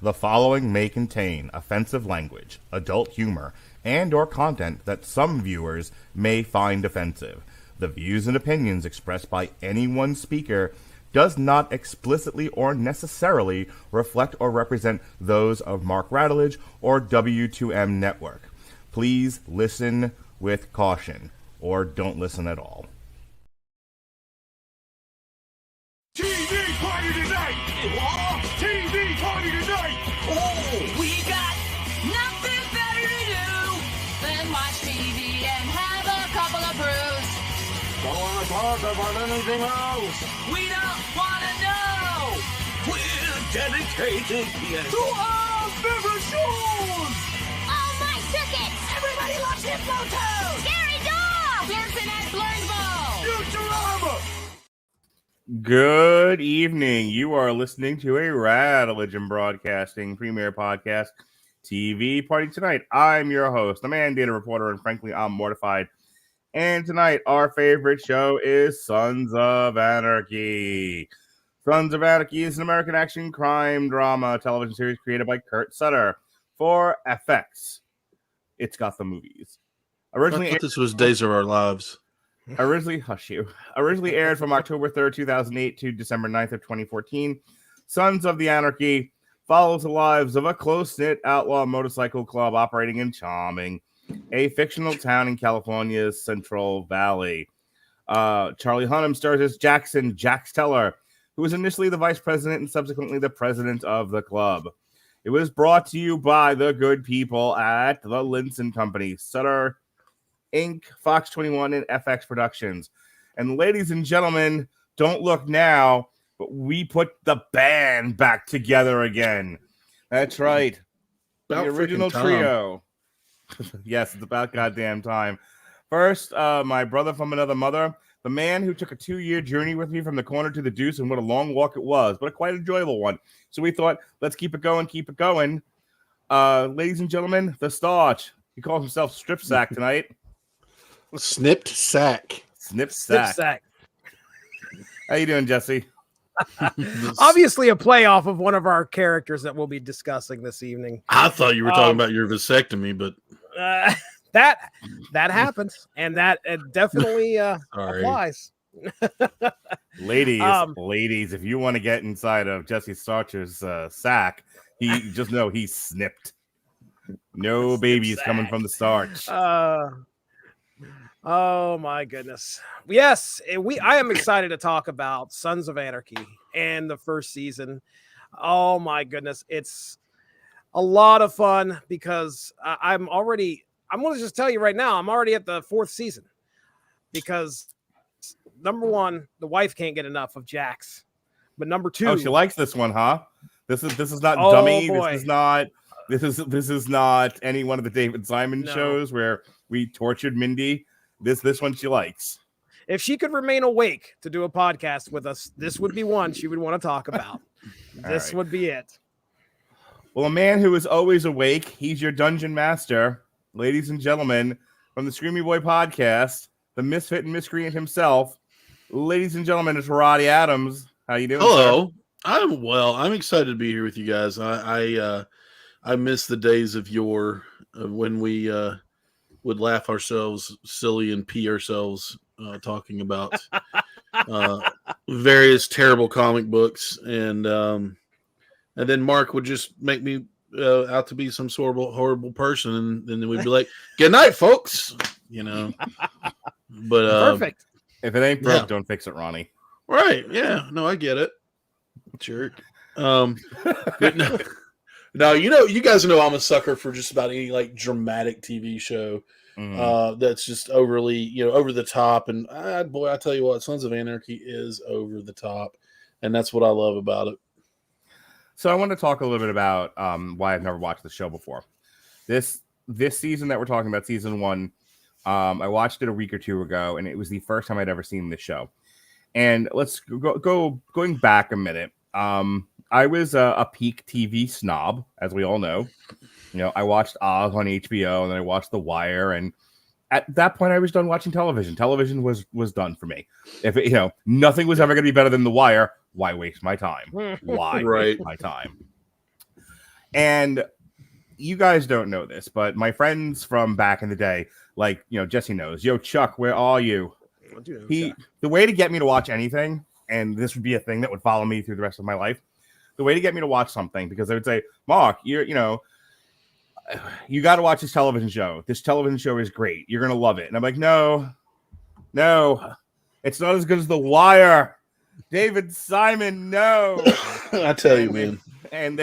The following may contain offensive language, adult humor, and or content that some viewers may find offensive. The views and opinions expressed by any one speaker does not explicitly or necessarily reflect or represent those of Mark Radulich or W2M Network. Please listen with caution, or don't listen at all. TV party tonight! What? TV party tonight! Oh, we got nothing better to do than watch TV and have a couple of brews. Don't want to talk about anything else. We don't want to know. We're dedicated here to our favorite shows! Oh, my tickets! Everybody loves Hypnotoad. Scary dog! Dancing at Blurnsville. Futurama! Good evening. You are listening to a Radulich Broadcasting premiere podcast, TV Party Tonight. I'm your host, the mandated reporter, and frankly, I'm mortified. And tonight, our favorite show is Sons of Anarchy. Sons of Anarchy is an American action crime drama television series created by Kurt Sutter for FX. It's got the movies. I thought this was Days of Our Lives. Originally aired from October 3rd, 2008 to December 9th of 2014, Sons of the Anarchy follows the lives of a close-knit outlaw motorcycle club operating in Charming, a fictional town in California's Central Valley. Charlie Hunnam stars as Jax Teller, who was initially the vice president and subsequently the president of the club. It was brought to you by the good people at the Linson Company, Sutter Inc., Fox 21, and FX Productions. And ladies and gentlemen, don't look now, but we put the band back together again. That's right. About the original trio. Yes, it's about goddamn time. First, my brother from another mother, the man who took a 2-year journey with me from the corner to the deuce, and what a long walk it was, but a quite enjoyable one. So we thought, let's keep it going. Ladies and gentlemen, the Starch. He calls himself Strip Sack tonight. Snip sack. How you doing, Jesse? Obviously a playoff of one of our characters that we'll be discussing this evening. I thought you were talking about your vasectomy, but that happens, and that definitely applies. Ladies, if you want to get inside of Jesse Starcher's sack, he just know he's snipped. No babies coming from the starch. Oh my goodness. Yes, I am excited to talk about Sons of Anarchy and the first season. Oh my goodness. It's a lot of fun because I'm going to just tell you right now, I'm already at the 4th season because number one, the wife can't get enough of Jax. But number two, she likes this one, huh? This is not oh, dummy. Boy. This is not any one of the David Simon shows where we tortured Mindy. This one she likes. If she could remain awake to do a podcast with us, this would be one she would want to talk about. This would be it. Well, a man who is always awake, he's your dungeon master. Ladies and gentlemen, from the Screamy Boy podcast, the misfit and miscreant himself. Ladies and gentlemen, it's Roddy Adams. How you doing? Hello. Sir? I'm well. I'm excited to be here with you guys. I miss the days of yore when we would laugh ourselves silly and pee ourselves talking about various terrible comic books, and then Mark would just make me out to be some sort of horrible person, and then we'd be like, "Good night, folks," But perfect. If it ain't broke, don't fix it, Ronnie. Right? Yeah. No, I get it. Jerk. No, you guys know I'm a sucker for just about any like dramatic TV show that's just overly, over the top. And I tell you what, Sons of Anarchy is over the top, and that's what I love about it. So I want to talk a little bit about why I've never watched the show before. This season that we're talking about, season 1, I watched it a week or two ago, and it was the first time I'd ever seen this show. And let's going back a minute. I was a peak TV snob, as we all know. I watched Oz on HBO, and then I watched The Wire, and at that point, I was done watching television. Television was done for me. If nothing was ever going to be better than The Wire, why waste my time? Why waste my time? And you guys don't know this, but my friends from back in the day, like, Jesse knows. Yo, Chuck, where are you? The way to get me to watch anything, and this would be a thing that would follow me through the rest of my life, the way to get me to watch something, because they would say, Mark, you got to watch this television show. This television show is great. You're going to love it. And I'm like, no, it's not as good as The Wire. David Simon, no. I tell you, man. And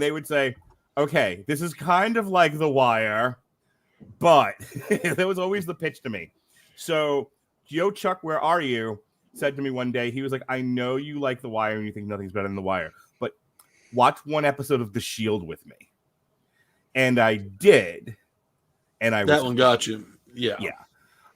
they would say, okay, this is kind of like The Wire, but that was always the pitch to me. So, Yo, Chuck, where are you? Said to me one day, he was like, I know you like The Wire and you think nothing's better than The Wire, but watch one episode of The Shield with me. And I did. And that one got you. Yeah. Yeah.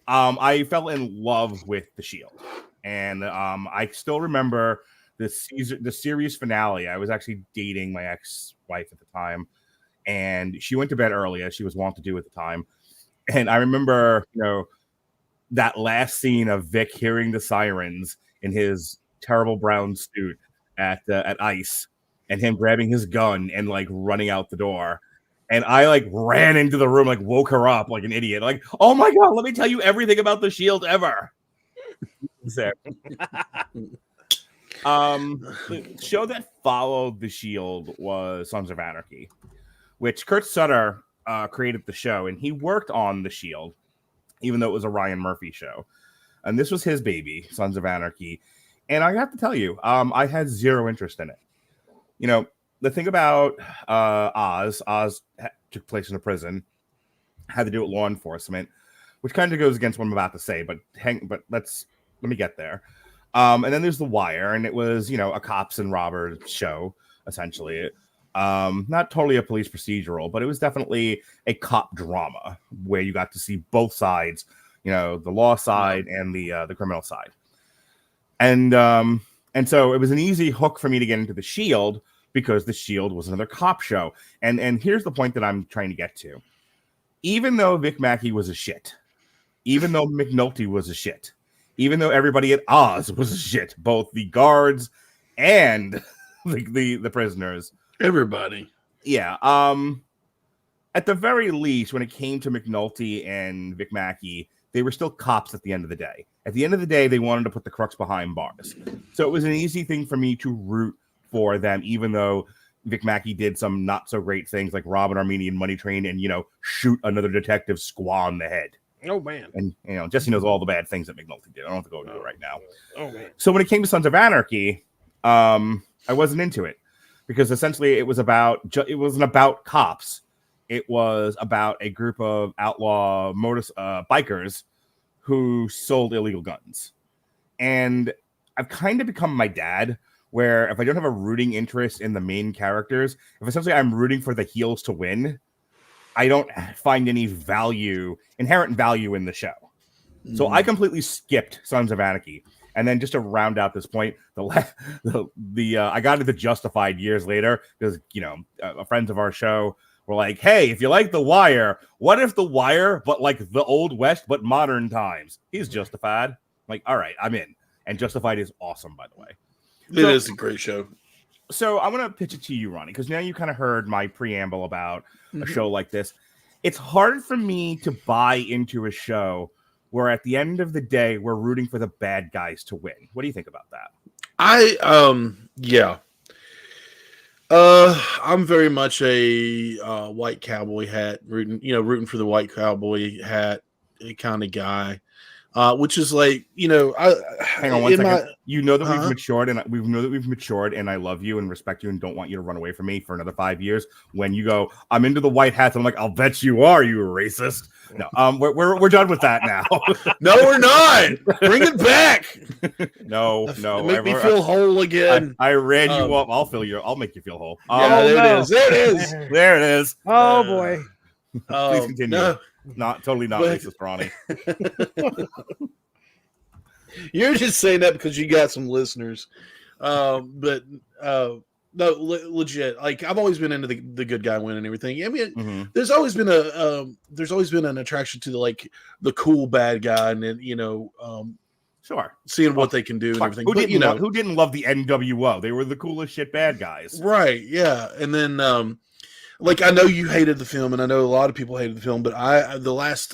I fell in love with The Shield. And I still remember the series finale. I was actually dating my ex-wife at the time, and she went to bed early, as she was wont to do at the time. And I remember, that last scene of Vic hearing the sirens in his terrible brown suit at ICE, and him grabbing his gun and like running out the door. And I like ran into the room, like woke her up like an idiot. Like, oh my God, let me tell you everything about The Shield ever. The show that followed The Shield was Sons of Anarchy, which Kurt Sutter created the show, and he worked on The Shield, even though it was a Ryan Murphy show. And this was his baby, Sons of Anarchy. And I have to tell you, I had zero interest in it. The thing about Oz took place in a prison, had to do with law enforcement, which kind of goes against what I'm about to say, but let me get there. And then there's The Wire, and it was, a cops and robbers show, essentially. Not totally a police procedural, but it was definitely a cop drama where you got to see both sides, the law side and the criminal side. And so it was an easy hook for me to get into The Shield, because The Shield was another cop show. And here's the point that I'm trying to get to. Even though Vic Mackey was a shit, even though McNulty was a shit, even though everybody at Oz was a shit, both the guards and the prisoners. Everybody. Yeah. At the very least, when it came to McNulty and Vic Mackey, they were still cops at the end of the day. At the end of the day, they wanted to put the crooks behind bars. So it was an easy thing for me to root for them, even though Vic Mackey did some not so great things like rob an Armenian money train and, shoot another detective squaw in the head. Oh, man. And, Jesse knows all the bad things that McNulty did. I don't have to go into it right now. Oh, man. So when it came to Sons of Anarchy, I wasn't into it, because essentially it wasn't about cops. It was about a group of outlaw bikers who sold illegal guns. And I've kind of become my dad, where if I don't have a rooting interest in the main characters, if essentially I'm rooting for the heels to win, I don't find any inherent value in the show. So I completely skipped Sons of Anarchy. And then just to round out this point, I got into Justified years later, because, friends of our show were like, hey, if you like The Wire, what if The Wire, but like the Old West, but modern times? He's Justified. I'm like, all right, I'm in. And Justified is awesome, by the way. It is a great show. So I'm going to pitch it to you, Ronnie, because now you kind of heard my preamble about a show like this. It's hard for me to buy into a show where at the end of the day, we're rooting for the bad guys to win. What do you think about that? I'm very much a white cowboy hat, rooting for the white cowboy hat kind of guy. Which is like, hang on one second. We've matured, and I love you and respect you and don't want you to run away from me for another 5 years. When you go, I'm into the white hats, I'm like, I'll bet you are, you racist. No, we're done with that now. No, we're not. Bring it back. No. Make me feel whole again. I ran you up. I'll make you feel whole. There it is. Oh boy. Please continue. No. Not racist, Ronnie. You're just saying that because you got some listeners. No, legit. Like, I've always been into the good guy win and everything. I mean, there's always been an attraction to the cool bad guy, and then Sure. seeing what they can do and everything. Who But, didn't who didn't love the NWO? They were the coolest shit bad guys. right? Yeah, and then like I know you hated the film, and I know a lot of people hated the film, but the last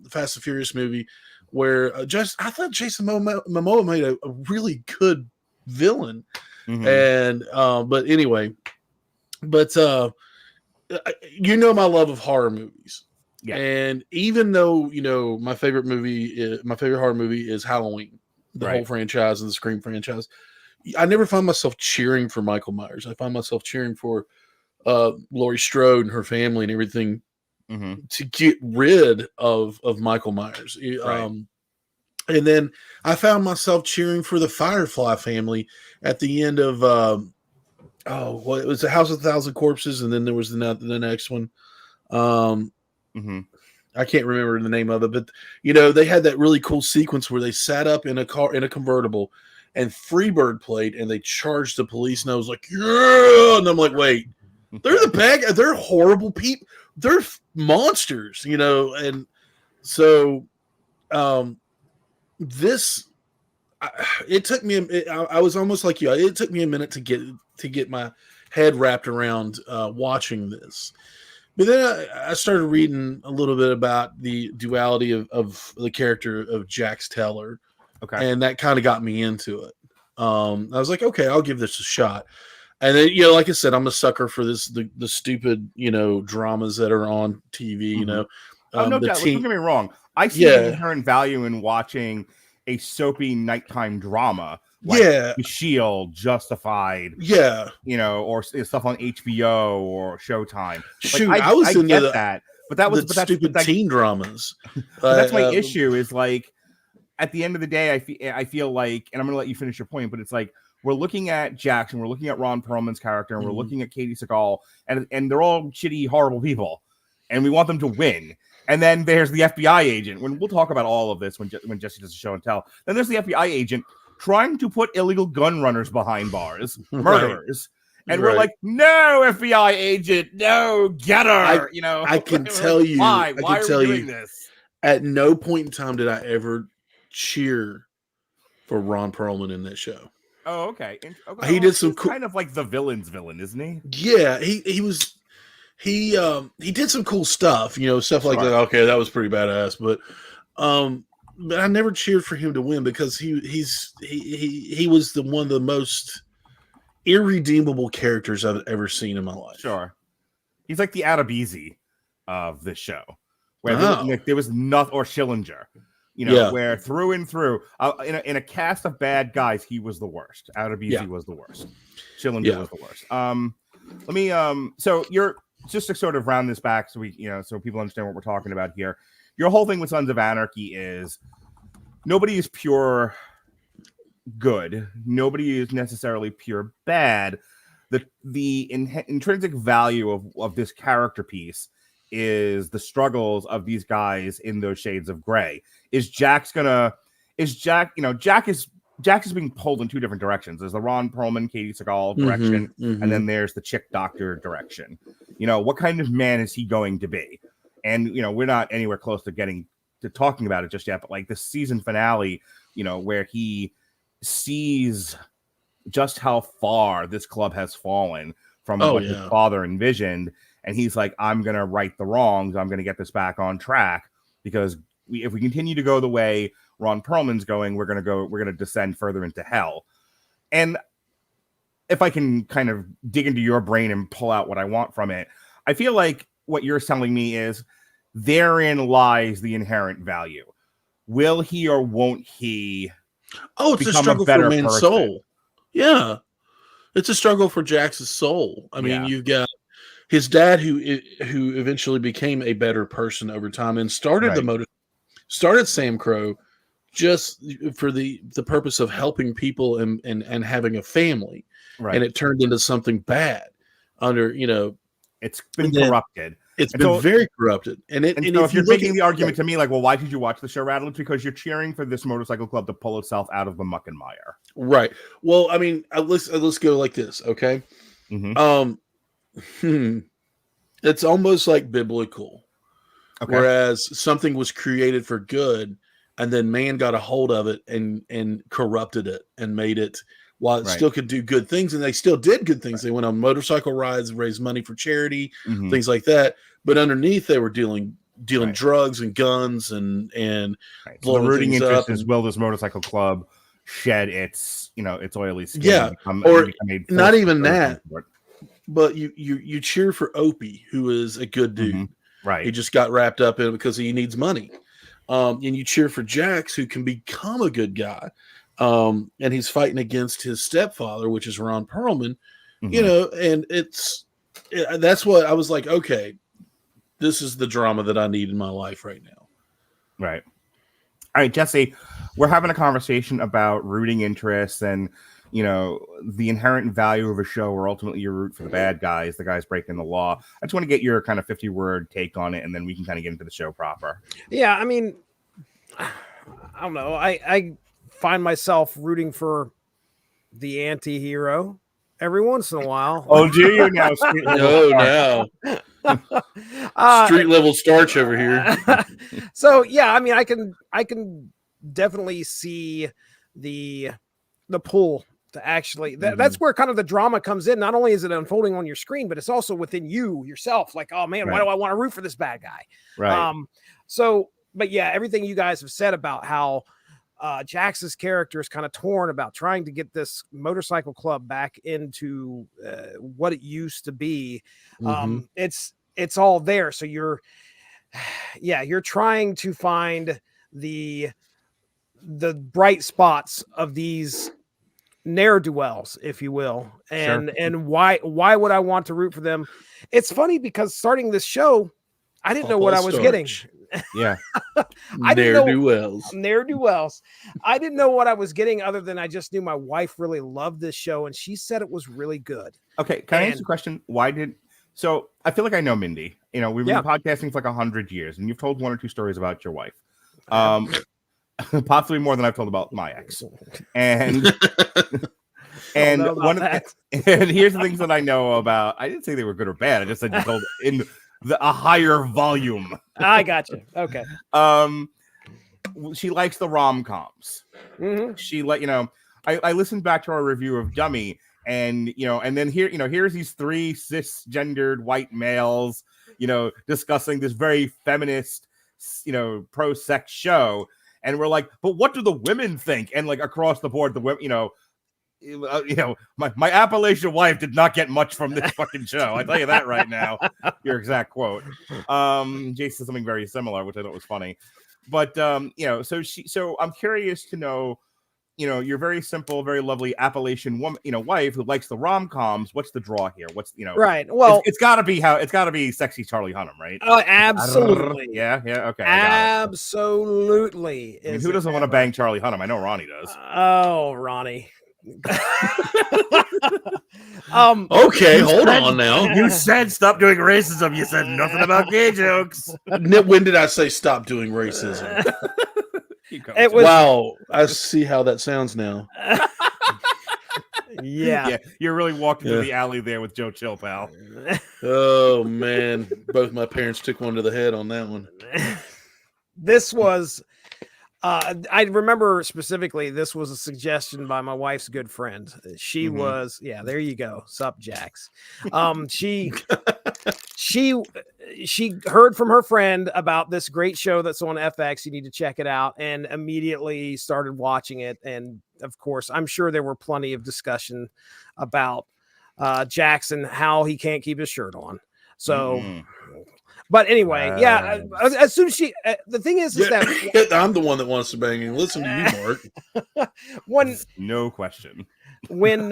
Fast and Furious movie where I thought Jason Momoa made a really good villain, and but anyway, but you know my love of horror movies. Yeah. And even though, my favorite horror movie is Halloween, the whole franchise and the Scream franchise, I never find myself cheering for Michael Myers. I find myself cheering for Laurie Strode and her family and everything to get rid of Michael Myers. And then I found myself cheering for the Firefly family at the end of it was the House of 1,000 Corpses, and then there was the next one. I can't remember the name of it, but they had that really cool sequence where they sat up in a car in a convertible, and Freebird played, and they charged the police, and I was like, yeah, and I'm like, wait, they're the bad guys, they're horrible people, they're monsters, and so this. It took me. I was almost like you. It took me a minute to get my head wrapped around watching this. But then I started reading a little bit about the duality of the character of Jax Teller, and that kind of got me into it. I was like, okay, I'll give this a shot. And then, like I said, I'm a sucker for the stupid, dramas that are on TV. No doubt. Don't get me wrong. I see an inherent value in watching a soapy nighttime drama, like The Shield, Justified, or stuff on HBO or Showtime. Shoot, I was into that, but that's stupid teen dramas. That's my issue. Is like at the end of the day, I feel like, and I'm going to let you finish your point, but it's like we're looking at Jackson, we're looking at Ron Perlman's character, and we're looking at Katie Seagal, and they're all shitty, horrible people, and we want them to win. And then there's the FBI agent. When we'll talk about all of this when Jesse does a show and tell. Then there's the FBI agent trying to put illegal gun runners behind bars, murderers, and we're like, no, FBI agent, no, get her. I can tell you, why are we doing this? At no point in time did I ever cheer for Ron Perlman in that show. Oh, okay. He did some cool, kind of like the villain's villain, isn't he? Yeah, he was. He did some cool stuff, stuff like that. Okay, that was pretty badass, but I never cheered for him to win because he was one of the most irredeemable characters I've ever seen in my life. Sure, he's like the Adebisi of this show, where there was nothing, or Schillinger, where through and through, in a cast of bad guys, he was the worst. Adebisi was the worst. Schillinger was the worst. Let me so you're. Just to sort of round this back so so people understand what we're talking about here. Your whole thing with Sons of Anarchy is nobody is pure good. Nobody is necessarily pure bad. The intrinsic value of this character piece is the struggles of these guys in those shades of gray. Jack is being pulled in two different directions. There's the Ron Perlman, Katie Seagal direction, and then there's the chick doctor direction. What kind of man is he going to be? And, we're not anywhere close to getting to talking about it just yet, but like the season finale, where he sees just how far this club has fallen from what his father envisioned. And he's like, I'm going to right the wrongs. I'm going to get this back on track because if we continue to go the way Ron Perlman's going, we're going to descend further into hell. And if I can kind of dig into your brain and pull out what I want from it, I feel like what you're telling me is therein lies the inherent value. Will he or won't he? Oh, it's a struggle for man's soul. Yeah. It's a struggle for Jax's soul. I mean, you've got his dad who eventually became a better person over time and started started Sam Crow just for the purpose of helping people and having a family. Right. And it turned into something bad under, it's been corrupted. It's been very corrupted. And so if you're making the argument to me, like, well, why did you watch the show Radulich? Because you're cheering for this motorcycle club to pull itself out of the muck and mire. Right. Well, I mean, let's go like this. Okay. It's almost like biblical. Okay. Whereas something was created for good and then man got a hold of it and corrupted it and made it while it Right. still could do good things, and they still did good things. They went on motorcycle rides, raised money for charity, Mhm. things like that. But underneath, they were dealing Right. drugs and guns and Right. So the blowing rooting things interest up. is, will this motorcycle club shed its its oily skin? Yeah, and become, or become a not force even for that. support? But you cheer for Opie, who is a good dude. Mhm. Right. He just got wrapped up in it because he needs money. And you cheer for Jax, who can become a good guy. And he's fighting against his stepfather, which is Ron Perlman, Mhm. and that's what I was like, okay, this is the drama that I need in my life right now. Right. All right, Jesse, we're having a conversation about rooting interests and, the inherent value of a show where ultimately you root for the bad guys, the guys breaking the law. I just want to get your kind of 50-word take on it, and then we can kind of get into the show proper. Yeah, I mean, I don't know. I find myself rooting for the anti-hero every once in a while. Oh, do you now? Street level No, star. now street level starch over here. So yeah, I mean, I can definitely see the pull to actually that's where kind of the drama comes in. Not only is it unfolding on your screen, but it's also within you yourself. Like, oh man, why do I want to root for this bad guy? Right. So, but yeah, everything you guys have said about how Jax's character is kind of torn about trying to get this motorcycle club back into what it used to be. It's all there. So you're trying to find the bright spots of these ne'er-do-wells, if you will, and why would I want to root for them? It's funny because starting this show, I didn't know what I was getting. Yeah. I didn't know Ne'er-do-wells. Ne'er-do-wells. I didn't know what I was getting other than I just knew my wife really loved this show and she said it was really good. Okay, can I ask you a question? So I feel like I know Mindy. We've been podcasting for like 100 years, and you've told one or two stories about your wife. Possibly more than I've told about my ex. And and here's the things that I know about. I didn't say they were good or bad. I just said you told in a higher volume. I got you. Okay. She likes the rom-coms. Mm-hmm. She I listened back to our review of Dummy, and and then here's these three cisgendered white males, discussing this very feminist, pro-sex show. And we're like, but what do the women think? And like across the board, the women, my Appalachian wife did not get much from this fucking show. I tell you that right now. Your exact quote. Jay said something very similar, which I thought was funny. But so I'm curious to know, you're very simple, very lovely Appalachian woman, wife who likes the rom-coms. What's the draw here? What's right? Well, it's got to be sexy Charlie Hunnam, right? Absolutely. Yeah. Okay. Absolutely. I mean, who doesn't want to bang Charlie Hunnam? I know Ronnie does. Oh, Ronnie. Okay, hold on now. You said stop doing racism. You said nothing about gay jokes. When did I say stop doing racism? Wow, I see how that sounds now. Yeah, you're really walking through the alley there with Joe Chill, pal. Oh man, both my parents took one to the head on that one. This was I remember specifically this was a suggestion by my wife's good friend. She was there you go. Sup, Jax. She heard from her friend about this great show that's on FX. You need to check it out, and immediately started watching it. And of course, I'm sure there were plenty of discussion about Jackson, how he can't keep his shirt on. So, but anyway, as soon as the thing is that I'm the one that wants to bang and listen to you, Mark. No question. When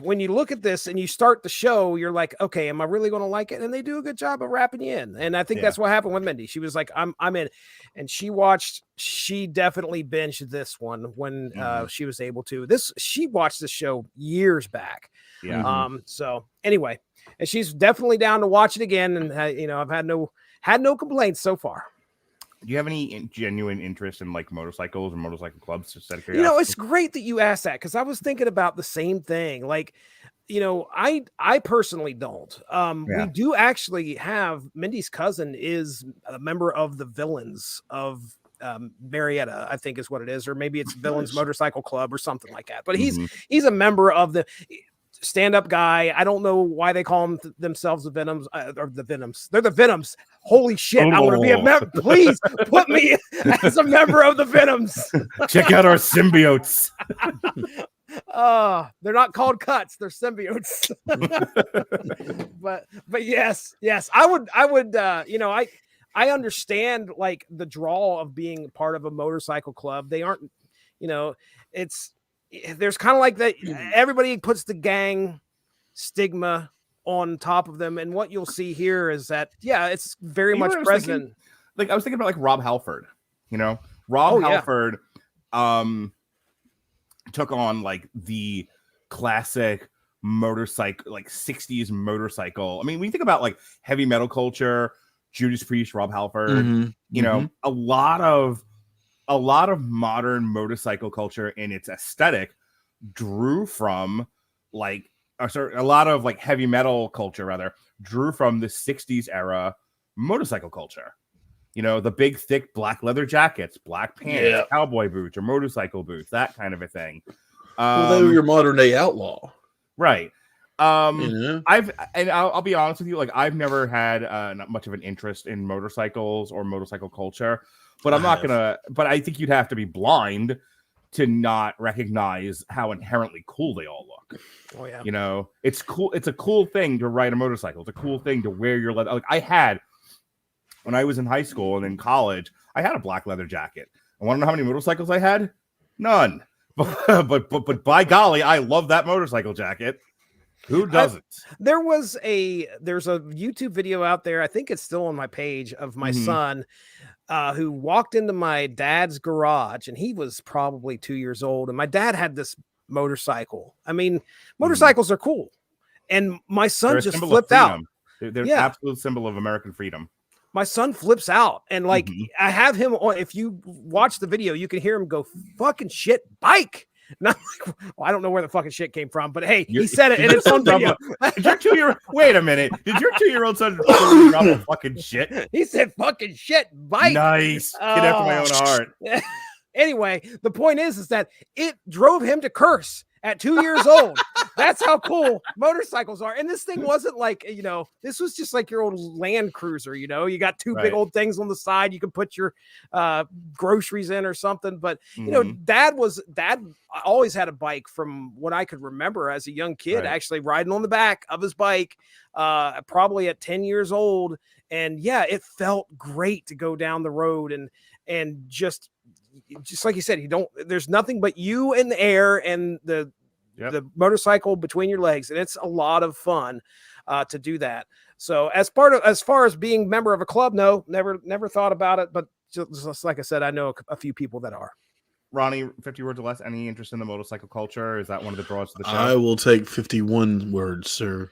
when you look at this and you start the show, you're like, okay, am I really going to like it? And they do a good job of wrapping you in. And I think that's what happened with Mindy. She was like, I'm in. And she definitely binged this one when she was able to. She watched this show years back. Yeah. So anyway, and she's definitely down to watch it again. And I've had no complaints so far. Do you have any genuine interest in like motorcycles or motorcycle clubs? Just out of curiosity? It's great that you asked that because I was thinking about the same thing. Like, I personally don't. Yeah. We do actually have Mindy's cousin is a member of the Villains of Marietta, I think is what it is, or maybe it's Villains Motorcycle Club or something like that. But he's a member of the stand-up guy. I don't know why they call themselves the Venoms or the Venoms. They're the Venoms. Holy shit! I want to be a member. Please put me as a member of the Venoms. Check out our symbiotes. They're not called cuts, they're symbiotes. but yes, I would I understand like the draw of being part of a motorcycle club. They aren't, there's kind of like that. Everybody puts the gang stigma on top of them, and what you'll see here is that it's very much present. I was thinking about like Rob Halford. Rob Halford took on like the classic motorcycle, like 60s motorcycle. I mean, when you think about like heavy metal culture, Judas Priest, Rob Halford, a lot of modern motorcycle culture in its aesthetic drew from like a lot of like heavy metal culture rather drew from the 60s era motorcycle culture. The big thick black leather jackets, black pants, cowboy boots or motorcycle boots, that kind of a thing. Well, they were your modern day outlaw. Right. I'll be honest with you, like I've never had not much of an interest in motorcycles or motorcycle culture, but but I think you'd have to be blind to not recognize how inherently cool they all look. Oh yeah. It's cool. It's a cool thing to ride a motorcycle. It's a cool thing to wear your leather. Like when I was in high school and in college, I had a black leather jacket. I want to know how many motorcycles I had? None. But by golly, I love that motorcycle jacket. Who doesn't? There's a YouTube video out there. I think it's still on my page of my son who walked into my dad's garage, and he was probably 2 years old. And my dad had this motorcycle. I mean, motorcycles are cool. And my son just flipped out. They're an absolute symbol of American freedom. My son flips out, and like I have him on. If you watch the video, you can hear him go, "Fucking shit, bike." And I'm like, well, I don't know where the fucking shit came from, but hey, he said it, and it's on video. Wait a minute. Did your 2-year-old son drop a fucking shit? He said, "Fucking shit, bike." Nice. Get after my own heart. Anyway, the point is that it drove him to curse at 2 years old. That's how cool motorcycles are. And this thing wasn't like, this was just like your old Land Cruiser, you got two big old things on the side. You can put your groceries in or something. But, dad always had a bike from what I could remember as a young kid, actually riding on the back of his bike, probably at 10 years old. And it felt great to go down the road and just like you said, there's nothing but you in the air and the motorcycle between your legs, and it's a lot of fun to do that. So as far as being member of a club, no, never thought about it, but just like I said, I know a few people that are. Ronnie, 50 words or less, any interest in the motorcycle culture? Is that one of the draws to the show? I will take 51 words, sir.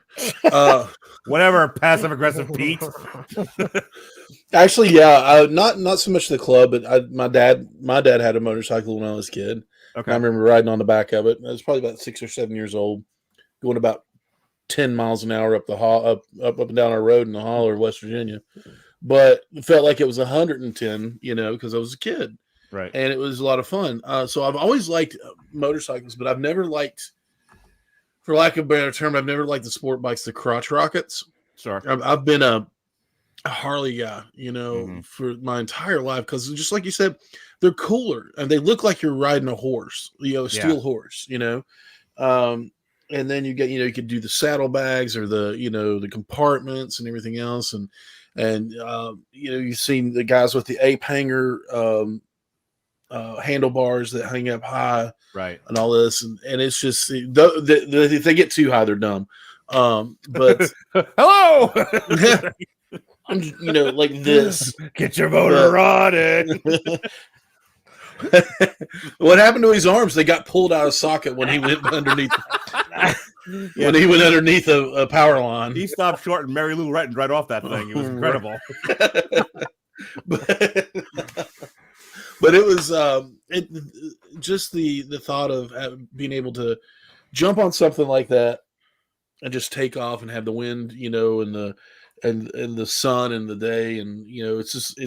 Whatever, passive aggressive Pete. Actually, not so much the club, but my dad had a motorcycle when I was a kid. Okay. I remember riding on the back of it. I was probably about 6 or 7 years old, going about 10 miles an hour up and down our road in the Holler, West Virginia. But it felt like it was 110, because I was a kid. Right. And it was a lot of fun. So I've always liked motorcycles, but I've never liked, for lack of a better term, I've never liked the sport bikes, the crotch rockets. Sure. I've been a Harley guy, for my entire life, because just like you said, they're cooler and they look like you're riding a horse, a steel horse, and then you get, you could do the saddlebags or the compartments and everything else. And you've seen the guys with the ape hanger, handlebars that hang up high, right, and all this, and it's just if they get too high, they're dumb. But hello, like this. Get your motor running. What happened to his arms? They got pulled out of socket when he went underneath. When he went underneath a power line, he stopped short and Mary Lou Retton right off that thing. It was incredible. But it was just the thought of being able to jump on something like that and just take off and have the wind, you know, and the sun and the day, and you know, it's just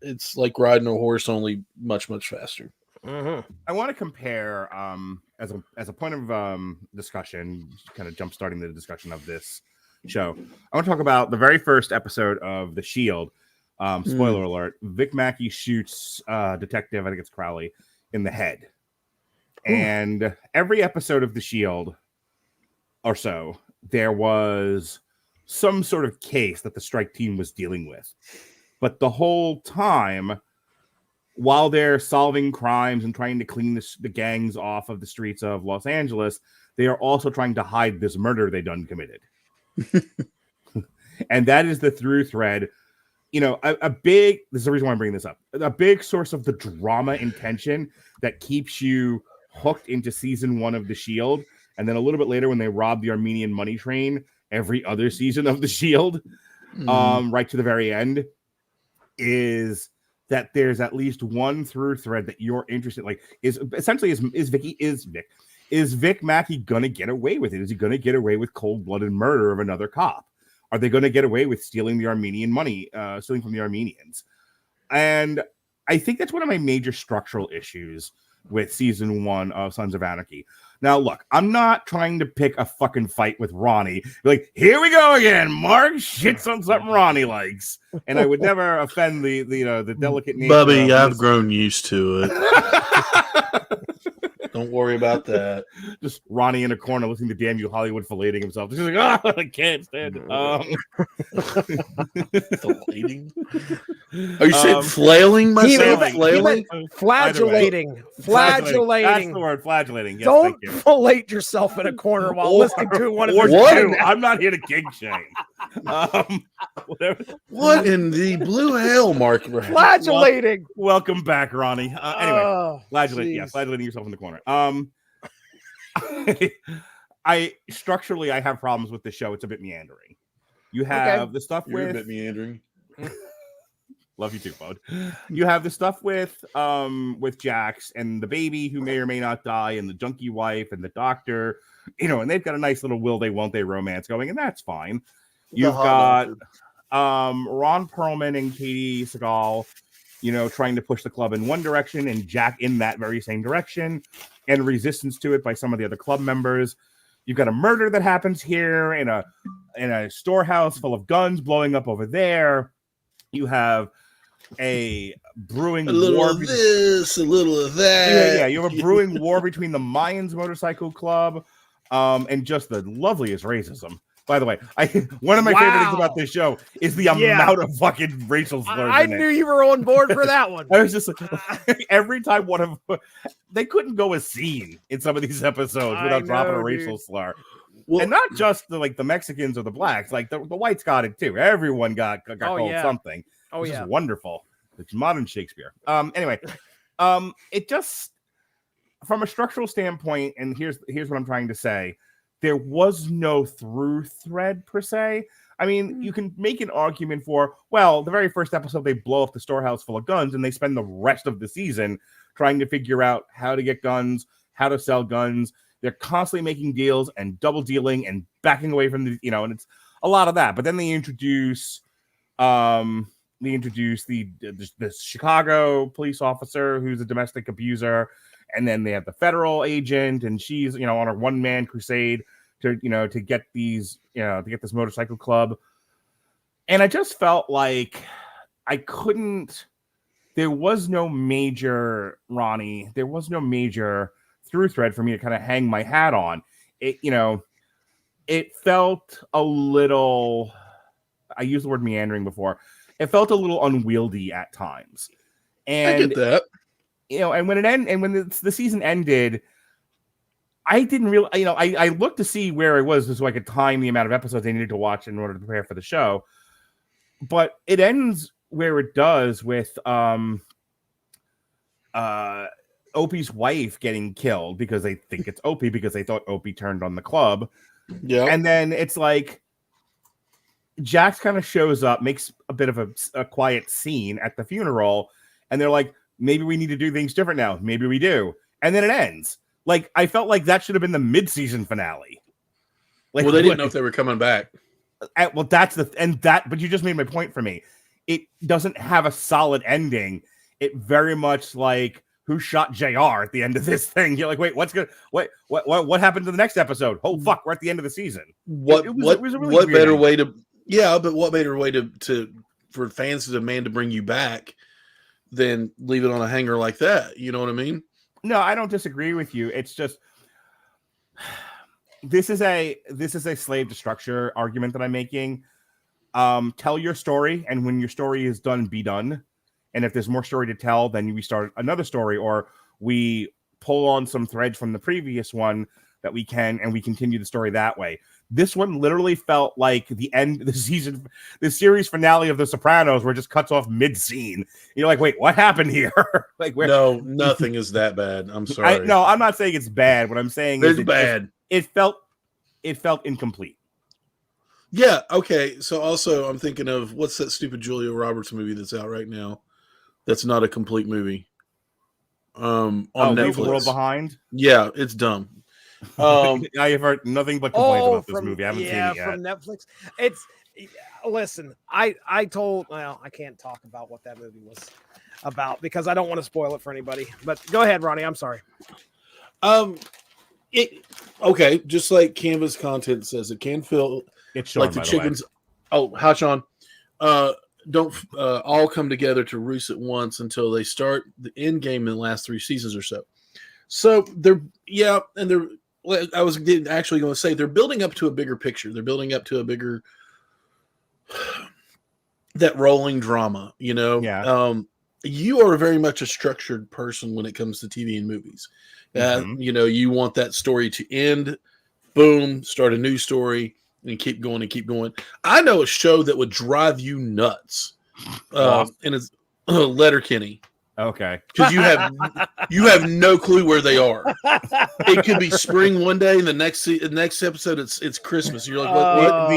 it's like riding a horse, only much faster. Mm-hmm. I want to compare as a point of discussion, kind of jump starting the discussion of this show. I want to talk about the very first episode of The Shield. Spoiler alert: Vic Mackey shoots detective, I think it's Crowley, in the head. And every episode of The Shield or so, there was some sort of case that the strike team was dealing with. But the whole time, while they're solving crimes and trying to clean the gangs off of the streets of Los Angeles, they are also trying to hide this murder they done committed. And that is the through thread. You know, this is the reason why I'm bringing this up. A big source of the drama and tension that keeps you hooked into season 1 of The Shield. And then a little bit later, when they rob the Armenian money train, every other season of The Shield, right to the very end, is that there's at least one through thread that you're interested in. Like, is Vic Mackey gonna get away with it? Is he gonna get away with cold-blooded murder of another cop? Are they gonna get away with stealing the Armenian money, stealing from the Armenians? And I think that's one of my major structural issues with season 1 of Sons of Anarchy. Now, look, I'm not trying to pick a fucking fight with Ronnie. Like, here we go again. Mark shits on something Ronnie likes, and I would never offend the delicate nature. Bubby, I've grown used to it. Don't worry about that. Just Ronnie in a corner listening to Damn You Hollywood filleting himself. He's like, oh, I can't stand it. Filleting? Are you saying flailing myself? Flagellating. That's the word, flagellating. Yes, Don't fillet yourself in a corner while listening to one of the I'm not here to kink shame. Whatever. What in the blue hell, Mark? Flagellating. Welcome back, Ronnie. Anyway, flagellating yourself in the corner. I structurally have problems with the show. It's a bit meandering. You have the stuff You're with a bit meandering. Love you too, bud. You have the stuff with Jax and the baby who may or may not die, and the junkie wife and the doctor, you know, and they've got a nice little will they won't they romance going, and that's fine. You've got Ron Perlman and Katie Seagal, you know, trying to push the club in one direction and Jack in that very same direction, and resistance to it by some of the other club members. You've got a murder that happens here in a storehouse full of guns blowing up over there. You have a brewing little war. Of this, a little of that. Yeah. You have a brewing war between the Mayans Motorcycle Club and just the loveliest racism. By the way, one of my favorite things about this show is the amount of fucking racial slurs. I knew you were on board for that one. I was just like, every time they couldn't go a scene in some of these episodes without dropping a racial slur. Well, and not just the Mexicans or the blacks, like the whites got it too. Everyone got called something. Which is wonderful. It's modern Shakespeare. Anyway, it just, from a structural standpoint, and here's what I'm trying to say. There was no through thread per se. I mean, you can make an argument for, well, the very first episode, they blow up the storehouse full of guns, and they spend the rest of the season trying to figure out how to get guns, how to sell guns. They're constantly making deals and double dealing and backing away from the, and it's a lot of that. But then they introduce the Chicago police officer who's a domestic abuser. And then they have the federal agent, and she's, on a one-man crusade to get these, to get this motorcycle club. And I just felt like there was no major, Ronnie, there was no major through thread for me to kind of hang my hat on. It felt a little, I used the word meandering before. It felt a little unwieldy at times. And I get that. And when the season ended, I didn't really, I looked to see where I was so I could time the amount of episodes I needed to watch in order to prepare for the show. But it ends where it does with Opie's wife getting killed because they think it's Opie because they thought Opie turned on the club. Yeah. And then it's like Jax kind of shows up, makes a bit of a quiet scene at the funeral, and they're like, maybe we need to do things different now. Maybe we do. And then it ends. Like, I felt like that should have been the mid-season finale. Well, they didn't know if they were coming back. Well, but you just made my point for me. It doesn't have a solid ending. It very much like who shot JR at the end of this thing. You're like, wait, what happened to the next episode? Oh fuck, we're at the end of the season. What really better ending. way to but what better way to for fans to demand to bring you back than leave it on a hanger like that? You know what I mean? No, I don't disagree with you. It's just this is a slave to structure argument that I'm making. Tell your story, and when your story is done, be done. And if there's more story to tell, then we start another story, or we pull on some threads from the previous one that we can, and we continue the story that way. This one literally felt like the end of the season, the series finale of The Sopranos, where it just cuts off mid-scene. You're like, wait, what happened here? Like, no, nothing is that bad. I'm sorry. No, I'm not saying it's bad. What I'm saying it's is bad. It felt incomplete. Yeah. Okay. So also, I'm thinking of what's that stupid Julia Roberts movie that's out right now? That's not a complete movie. On Netflix. Leave the World Behind. Yeah, it's dumb. I've heard nothing but complaints about this movie. I haven't seen it yet. From Netflix. Listen, I can't talk about what that movie was about because I don't want to spoil it for anybody. But go ahead, Ronnie. I'm sorry. Okay, just like Canvas content says, it can feel Sean, like the chickens. Hi, Sean. Don't all come together to roost at once until they start the end game in the last 3 seasons or so. So I was actually going to say they're building up to a bigger picture. They're building up to a bigger that rolling drama. You know, you are very much a structured person when it comes to TV and movies. You know, you want that story to end, boom, start a new story. And keep going and keep going. I know a show that would drive you nuts, and it's Letterkenny. Okay, because you have no clue where they are. It could be spring one day, and the next episode it's Christmas. You're like, what?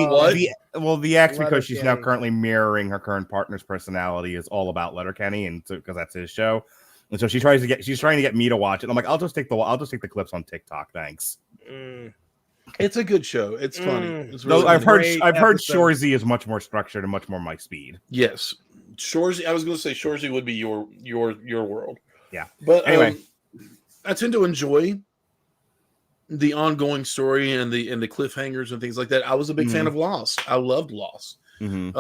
The ex, because she's now currently mirroring her current partner's personality, is all about Letterkenny, and because that's his show, and so she's trying to get me to watch it. I'm like, I'll just take the clips on TikTok, thanks. It's a good show. It's funny. It's really I've heard Shorzy is much more structured and much more my speed. Yes, Shorzy. I was going to say Shorzy would be your world. Yeah, but anyway, I tend to enjoy the ongoing story and the cliffhangers and things like that. I was a big fan of Lost. I loved Lost. Can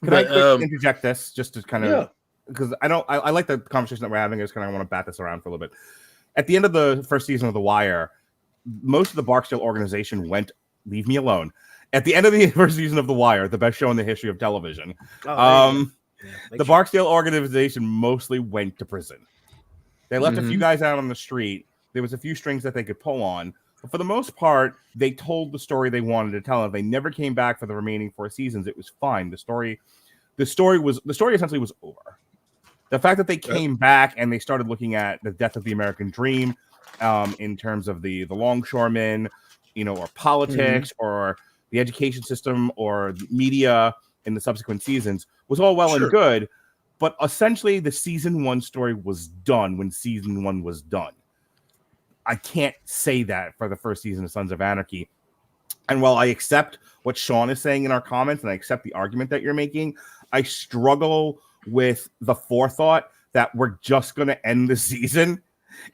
I interject this just to kind of because I like the conversation that we're having. I just kind of want to bat this around for a little bit. At the end of the first season of The Wire, most of the Barksdale organization went, leave me alone. At the end of the first season of The Wire, the best show in the history of television, the Barksdale organization mostly went to prison. They left a few guys out on the street. There was a few strings that they could pull on. But for the most part, they told the story they wanted to tell. If they never came back for the remaining 4 seasons, it was fine. The story essentially was over. The fact that they came back and they started looking at the death of the American dream, in terms of the longshoremen, or politics or the education system or media in the subsequent seasons was all well and good. But essentially the season 1 story was done when season 1 was done. I can't say that for the first season of Sons of Anarchy. And while I accept what Sean is saying in our comments and I accept the argument that you're making, I struggle with the forethought that we're just going to end the season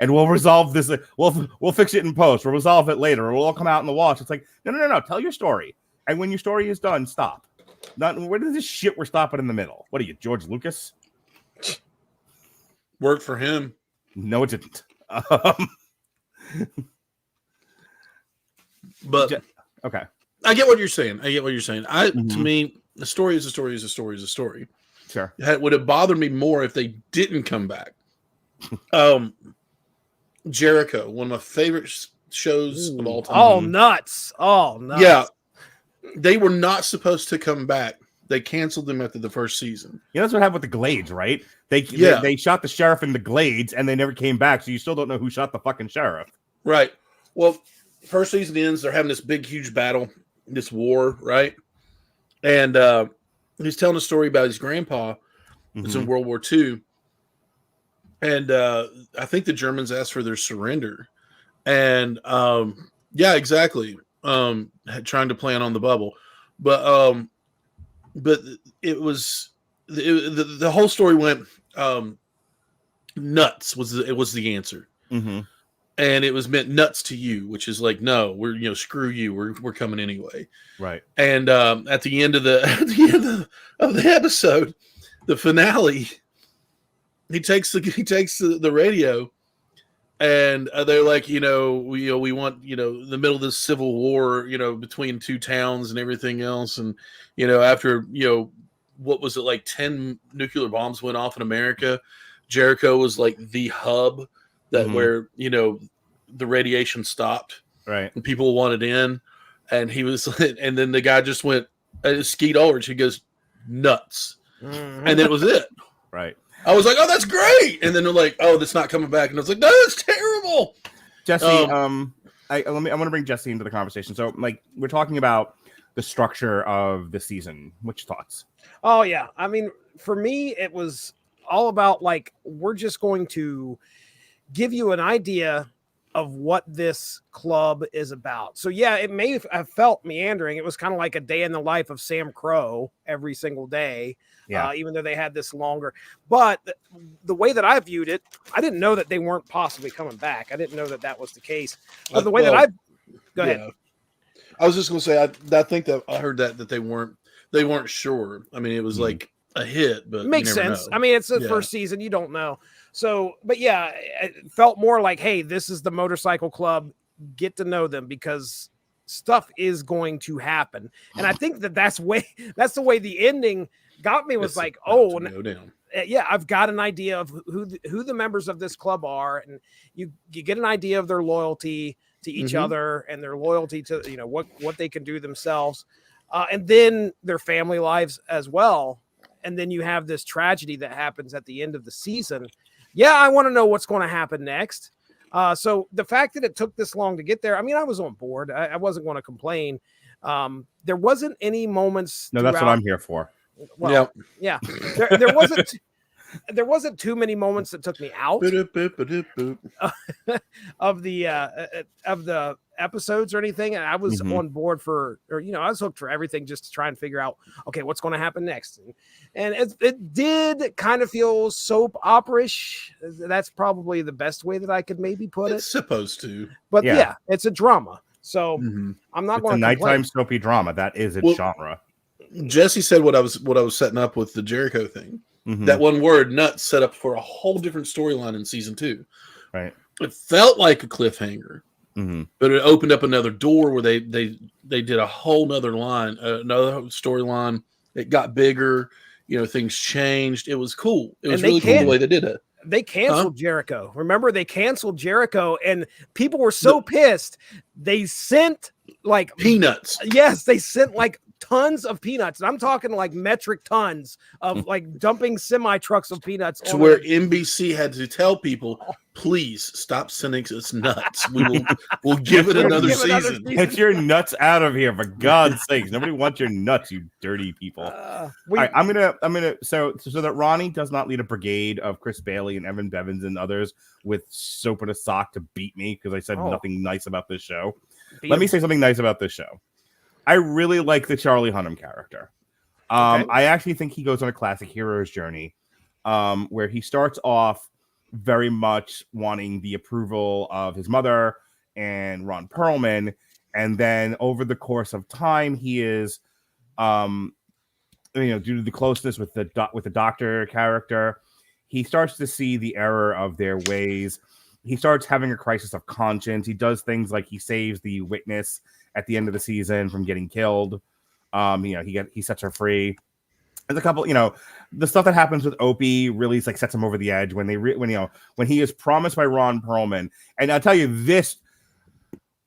and we'll resolve this. We'll fix it in post. We'll resolve it later. We'll all come out in the wash. It's like, no. Tell your story. And when your story is done, stop. Where does this shit we're stopping in the middle? What are you, George Lucas? Worked for him. No, it didn't. But okay. I get what you're saying. To me, the story is a story is a story is a story. Sure. Would it bother me more if they didn't come back? Jericho, one of my favorite shows of all time. Oh, nuts. Yeah. They were not supposed to come back. They canceled them after the first season. Yeah, that's what happened with the Glades, right? They shot the sheriff in the Glades and they never came back, so you still don't know who shot the fucking sheriff. Right. Well, first season ends, they're having this big, huge battle, this war, right? And he's telling a story about his grandpa. It's in World War II. And I think the Germans asked for their surrender. And yeah, exactly. trying to plan on the bubble, but it was the whole story went nuts was the answer. Mm-hmm. And it was meant nuts to you, which is like, no, we're screw you, we're coming anyway. Right. And at the end of the episode, the finale, he takes the radio, and they're like, we want the middle of this civil war, between two towns and everything else, and after what was it, like 10 nuclear bombs went off in America, Jericho was like the hub that where the radiation stopped, right, and people wanted in, and he was, and then the guy just went Skeet Ulrich. He goes nuts, and then it was it. Right. I was like, oh, that's great, and then they're like, oh, that's not coming back, and I was like, no, that's terrible. Jesse, I want to bring Jesse into the conversation. So, like, we're talking about the structure of the season. Which thoughts? Oh yeah, I mean, for me, it was all about like, we're just going to give you an idea of what this club is about. So yeah, it may have felt meandering. It was kind of like a day in the life of Sam Crow every single day. Yeah. Even though they had this longer, but the way that I viewed it, I didn't know that they weren't possibly coming back. I didn't know that was the case. But the way that I go ahead. I was just going to say, I think that I heard that they weren't sure. I mean, it was like a hit, but makes sense. Know. I mean, it's the first season, you don't know. So, but yeah, it felt more like, hey, this is the motorcycle club. Get to know them because stuff is going to happen. And I think that's the way the ending got me, was it's like, oh, yeah, I've got an idea of who the members of this club are, and you get an idea of their loyalty to each other and their loyalty to what they can do themselves, and then their family lives as well. And then you have this tragedy that happens at the end of the season. Yeah, I want to know what's going to happen next. So the fact that it took this long to get there, I mean, I was on board. I wasn't going to complain. There wasn't any moments. No, that's what I'm here for. Well, yeah. There wasn't too many moments that took me out of the episodes or anything. And I was on board I was hooked for everything, just to try and figure out, okay, what's going to happen next. And it did kind of feel soap opera-ish. That's probably the best way that I could maybe put it. It's supposed to. But yeah it's a drama. So I'm not going to nighttime soapy drama. That is its genre. Jesse said what I was setting up with the Jericho thing. That one word, nuts, set up for a whole different storyline in season 2. Right. It felt like a cliffhanger, but it opened up another door where they did a whole nother line, another storyline. It got bigger. Things changed. It was cool. It was really cool the way they did it. They canceled Jericho. Remember, they canceled Jericho, and people were so pissed. They sent like peanuts. Yes, they sent like tons of peanuts. And I'm talking like metric tons of like dumping semi trucks of peanuts. To where NBC had to tell people, please stop sending us nuts. We'll give it another season. Get your nuts out of here, for God's sakes. Nobody wants your nuts, you dirty people. All right, I'm gonna so that Ronnie does not lead a brigade of Chris Bailey and Evan Bevins and others with soap in a sock to beat me because I said nothing nice about this show. Let me say something nice about this show. I really like the Charlie Hunnam character. I actually think he goes on a classic hero's journey, where he starts off very much wanting the approval of his mother and Ron Perlman, and then over the course of time, he is, due to the closeness with the doctor character, he starts to see the error of their ways. He starts having a crisis of conscience. He does things like he saves the witness at the end of the season from getting killed. He sets her free. There's a couple, the stuff that happens with Opie really like sets him over the edge when when he is promised by Ron Perlman. And I'll tell you this,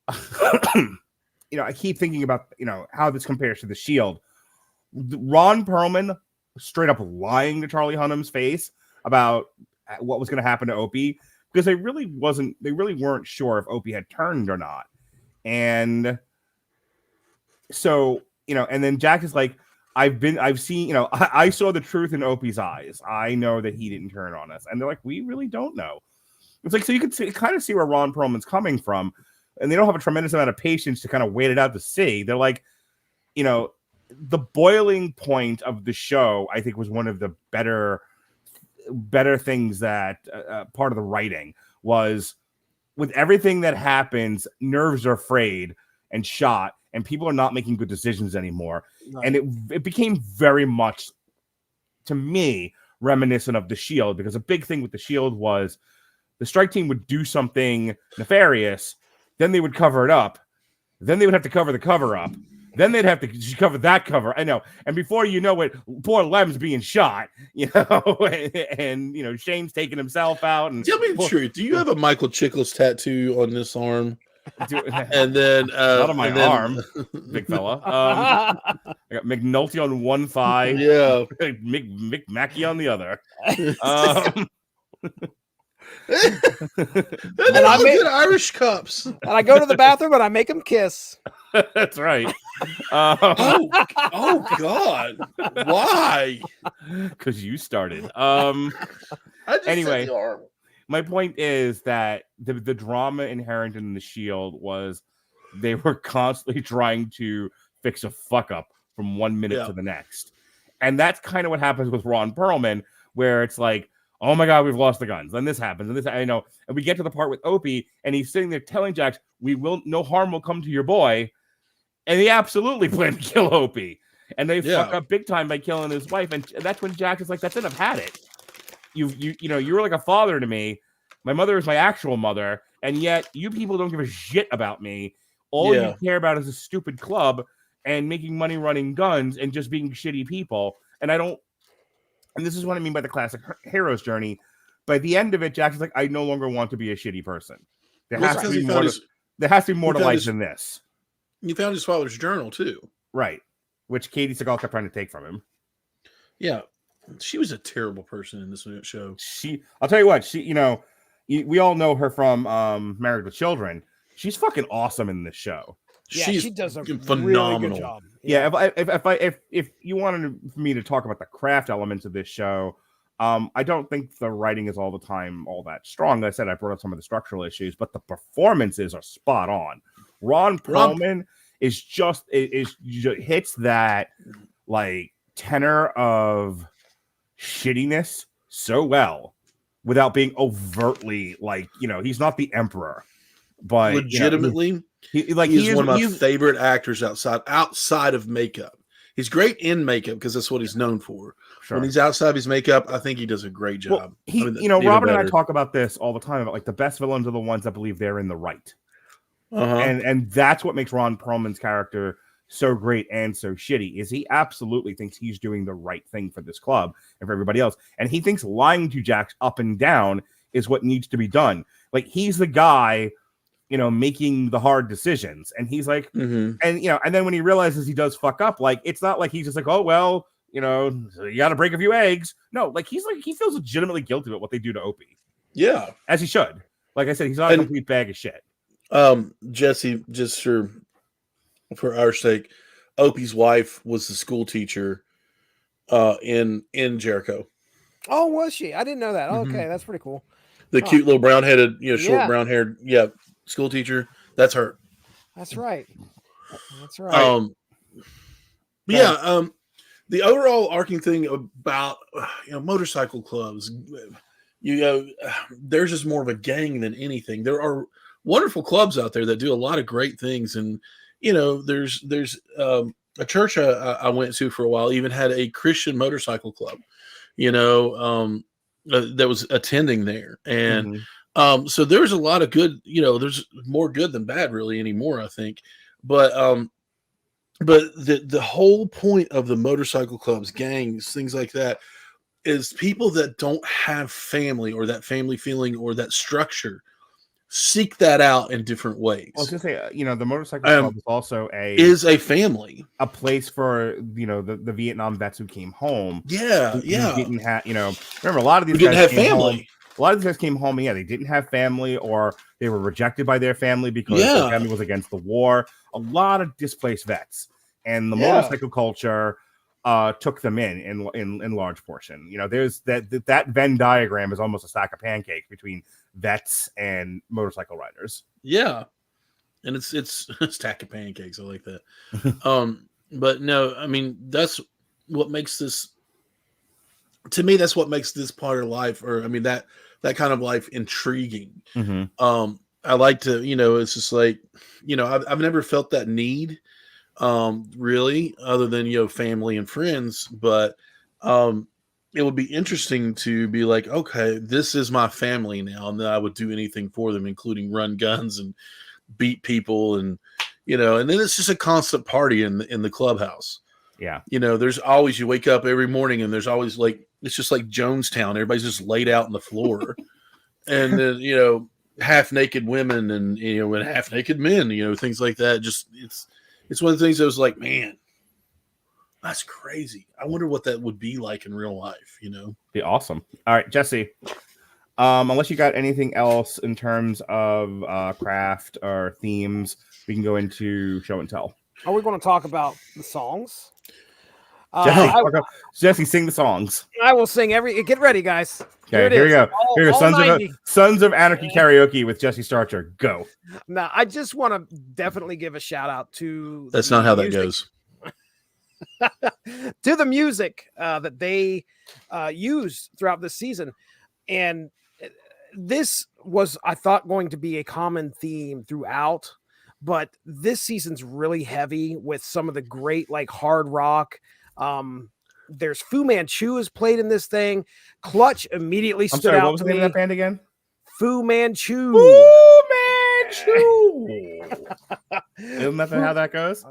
I keep thinking about, how this compares to The Shield. Ron Perlman straight up lying to Charlie Hunnam's face about what was going to happen to Opie, because they really weren't sure if Opie had turned or not. And so, and then Jack is like, I've seen, I saw the truth in Opie's eyes. I know that he didn't turn on us. And they're like, we really don't know. It's like, so you can kind of see where Ron Perlman's coming from. and they don't have a tremendous amount of patience to kind of wait it out to see. They're like, the boiling point of the show, I think, was one of the better things that part of the writing was, with everything that happens, nerves are frayed and shot, and people are not making good decisions anymore. Right. And it became very much, to me, reminiscent of The Shield, because a big thing with The Shield was the strike team would do something nefarious, then they would cover it up, then they would have to cover the cover up, then they'd have to cover that cover. I know. And before you know it, poor Lem's being shot, and Shane's taking himself out. And tell me the truth. Do you have a Michael Chiklis tattoo on this arm? And then not on my arm, big fella. I got McNulty on one thigh. Yeah. Mick Mackey on the other. And I make Irish cups. And I go to the bathroom and I make them kiss. That's right. Oh God! Why? Because you started. Anyway, my point is that the drama inherent in The Shield was they were constantly trying to fix a fuck up from 1 minute to the next, and that's kind of what happens with Ron Perlman, where it's like, oh my God, we've lost the guns, and this happens, and this, I know, and we get to the part with Opie, and he's sitting there telling Jax, no harm will come to your boy. And they absolutely plan to kill Opie. And they fuck up big time by killing his wife. And that's when Jack is like, that's it, I've had it. You were like a father to me. My mother is my actual mother. And yet you people don't give a shit about me. All you care about is a stupid club and making money running guns and just being shitty people. And this is what I mean by the classic hero's journey. By the end of it, Jack is like, I no longer want to be a shitty person. There has to be more to life than this. You found his father's journal too, right? Which Katie Seagal kept trying to take from him. Yeah, she was a terrible person in this show. I'll tell you what, we all know her from Married with Children. She's fucking awesome in this show. Yeah, she does a phenomenal really good job. Yeah, if you wanted me to talk about the craft elements of this show, I don't think the writing is all the time all that strong. Like I said, I brought up some of the structural issues, but the performances are spot on. Ron Perlman hits that like tenor of shittiness so well without being overtly like, he's not the emperor, but legitimately he's one of my favorite actors outside of makeup. He's great in makeup because that's what he's known for. Sure. When he's outside of his makeup, I think he does a great job. Well, Robert and I talk about this all the time about like the best villains are the ones that believe they're in the right. And that's what makes Ron Perlman's character so great and so shitty, is he absolutely thinks he's doing the right thing for this club and for everybody else. And he thinks lying to Jax up and down is what needs to be done. Like, he's the guy, making the hard decisions. And he's like, and then when he realizes he does fuck up, like, it's not like he's just like, oh, well, you got to break a few eggs. No, like, he feels legitimately guilty about what they do to Opie. Yeah. As he should. Like I said, he's not a complete bag of shit. Jesse, just for our sake, Opie's wife was the school teacher in Jericho. Oh, was she? I didn't know that. Oh, okay, that's pretty cool. The cute little brown-headed, short brown-haired, school teacher. That's her. That's right. That's right. The overall arcing thing about motorcycle clubs, there's just more of a gang than anything. There are wonderful clubs out there that do a lot of great things, and there's a church I went to for a while even had a Christian motorcycle club, that was attending there, and so there's a lot of good. There's more good than bad really anymore, I think, but the whole point of the motorcycle clubs, gangs, things like that, is people that don't have family or that family feeling or that structure seek that out in different ways. I was gonna say, the motorcycle club is also a family, a place for the Vietnam vets who came home. Who didn't have remember a lot of these guys didn't have family. A lot of these guys came home. Yeah, they didn't have family, or they were rejected by their family because their family was against the war. A lot of displaced vets, and the motorcycle culture took them in large portion. There's that Venn diagram is almost a stack of pancakes between vets and motorcycle riders. Yeah. and it's a stack of pancakes. I like that. But no, I mean that's what makes this. To me, that's what makes this part of life, or I mean that kind of life intriguing. I like to, it's just like, I've never felt that need, really, other than family and friends. But it would be interesting to be like, okay, this is my family now, and then I would do anything for them, including run guns and beat people, and and then it's just a constant party in the clubhouse. Yeah. There's always, you wake up every morning and there's always it's just like Jonestown. Everybody's just laid out on the floor. And then, half naked women and, and half naked men, things like that. Just, it's one of the things that was like, man, that's crazy. I wonder what that would be like in real life, Be awesome. All right, Jesse, unless you got anything else in terms of craft or themes, we can go into show and tell. Are we going to talk about the songs? Jesse, sing the songs. I will sing every. Get ready, guys. Okay, here we go. Here we go. Sons of Anarchy karaoke with Jesse Starcher. Go. Now, I just want to definitely give a shout out to. That's not how that goes. To the music that they used throughout this season, and this was, I thought, going to be a common theme throughout. But this season's really heavy with some of the great hard rock. There's Fu Manchu is played in this thing. Clutch immediately stood out. What was the name of that band again? Fu Manchu. Fu Manchu. Isn't that how that goes?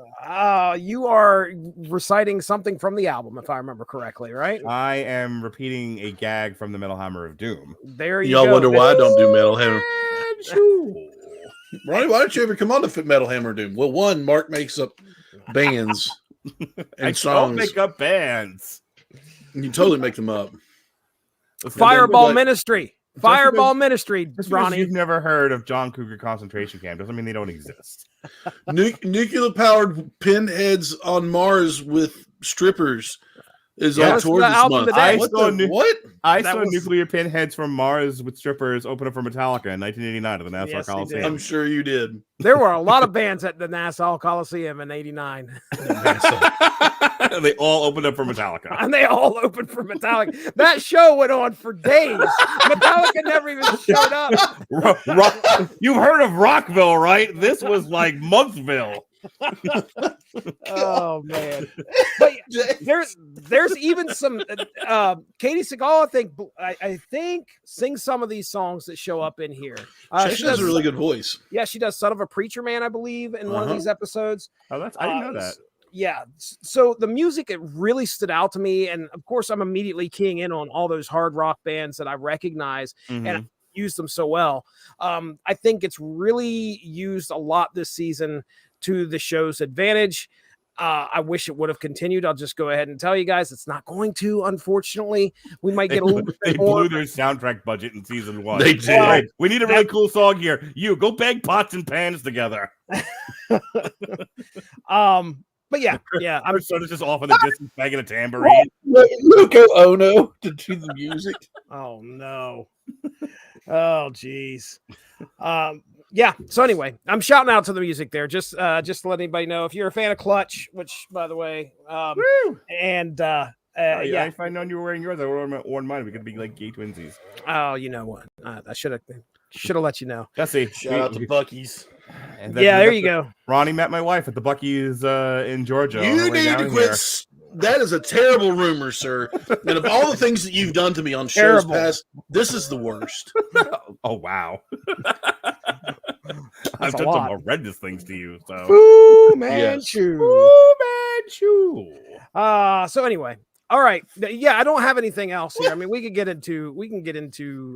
You are reciting something from the album, if I remember correctly, right? I am repeating a gag from the Metal Hammer of Doom. There you go. Y'all wonder why I don't do Metal Hammer. Ronnie, why don't you ever come on to Metal Hammer Doom? Well, one, Mark makes up bands and songs. Don't make up bands. You totally make them up. Fireball Ministry. Fireball Ministry, Ronnie. You've never heard of John Cougar concentration camp doesn't mean they don't exist. Nuclear-powered pinheads on Mars with strippers is on tour this month. I saw nuclear pinheads from Mars with strippers open up for Metallica in 1989 at the Nassau Coliseum. I'm sure you did. There were a lot of bands at the Nassau Coliseum in '89. They all opened up for Metallica. And they all opened for Metallica. That show went on for days. Metallica never even showed up. You've heard of Rockville, right? This was like Monthsville. Oh man! But there's even some Katie Segal. I think sings some of these songs that show up in here. She has a really good voice. Yeah, she does "Son of a Preacher Man," I believe, in one of these episodes. Oh, I didn't know that. Yeah, so the music, it really stood out to me, and of course, I'm immediately keying in on all those hard rock bands that I recognize and I use them so well. I think it's really used a lot this season to the show's advantage. I wish it would have continued. I'll just go ahead and tell you guys it's not going to, unfortunately. We might get a little bit They more. blew their soundtrack budget in season 1. They did. Right, we need a really cool song here. You go bang pots and pans together. But yeah. I'm sort of just off in the distance banging a tambourine. Yoko Ono to do the music. Oh no. Oh geez. Yeah. So anyway, I'm shouting out to the music there. Just to let anybody know, if you're a fan of Clutch, which by the way, and if I'd known you were wearing yours, I would have worn mine. We could be like gay twinsies. Oh, you know what? I should have let you know. Jesse, shout out to Buc-ee's. There you go. Ronnie met my wife at the Buc-ee's in Georgia. You need to quit. That is a terrible rumor, sir. And of all the things that you've done to me on shows past, this is the worst. Oh wow. I've done some horrendous things to you. So Fu Manchu. Fu Manchu. So anyway. All right. Yeah, I don't have anything else here. I mean, we can get into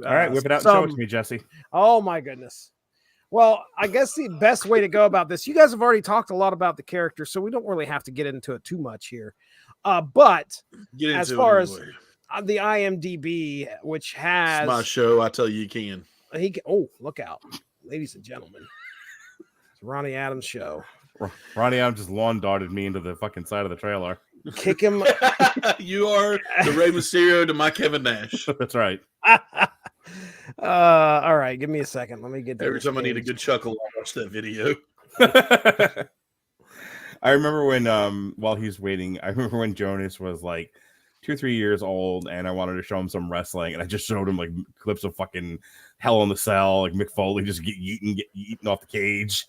all right, whip it out and show it to me, Jesse. Oh my goodness. Well, I guess the best way to go about this, you guys have already talked a lot about the character, so we don't really have to get into it too much here. But as far as the IMDb, which has it's my show, I tell you can. Look out, ladies and gentlemen. It's Ronnie Adams' show. Ronnie Adams just lawn darted me into the fucking side of the trailer. Kick him. You are the Rey Mysterio to my Kevin Nash. That's right. All right, give me a second. Let me get every time I need a good chuckle, I watch that video. I remember when while he's waiting, I remember when Jonas was like 2 or 3 years old, and I wanted to show him some wrestling, and I just showed him like clips of fucking Hell in the Cell, like Mick Foley just get eaten off the cage.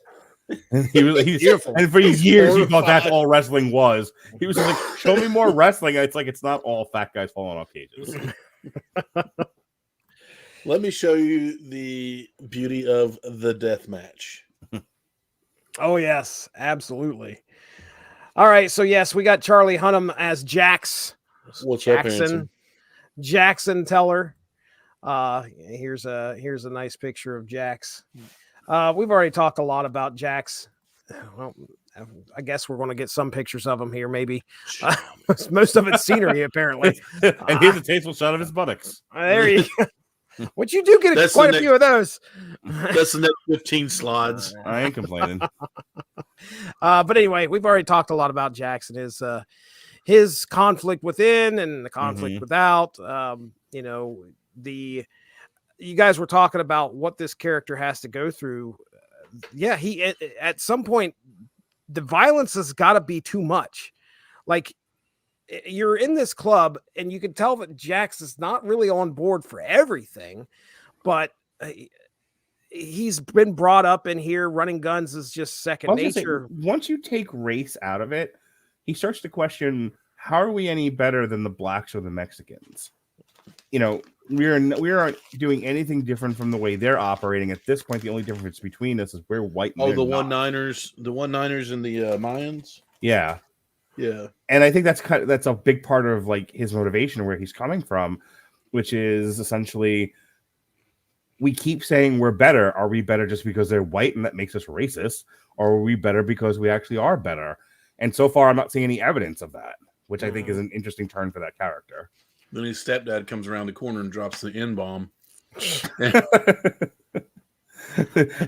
And he's Beautiful. And for years he thought that's all wrestling was. He was just like, show me more wrestling. And it's like, it's not all fat guys falling off cages. Let me show you the beauty of the death match. Oh yes, absolutely. All right, so yes, we got Charlie Hunnam as Jax. What's up, Jackson? handsome? Jackson Teller. Here's a nice picture of Jax. We've already talked a lot about Jax. Well, I guess we're going to get some pictures of him here, maybe. Most of it's scenery, apparently. And here's a tasteful shot of his buttocks. There you go. What you do get That's quite the a few of those. That's the next 15 slides. I ain't complaining. But anyway, we've already talked a lot about Jackson, his conflict within and the conflict without. You guys were talking about what this character has to go through. Yeah, he at some point the violence has got to be too much. Like, you're in this club and you can tell that Jax is not really on board for everything, but he's been brought up in here. Running guns is just second nature. Once you take race out of it, he starts to question, how are we any better than the blacks or the Mexicans? We aren't doing anything different from the way they're operating. At this point, the only difference between us is we're white. And the one-niners and the Mayans. Yeah. Yeah. And I think that's a big part of like his motivation, where he's coming from, which is essentially, we keep saying we're better. Are we better just because they're white and that makes us racist? Or are we better because we actually are better? And so far, I'm not seeing any evidence of that, which I think is an interesting turn for that character. Then his stepdad comes around the corner and drops the N-bomb.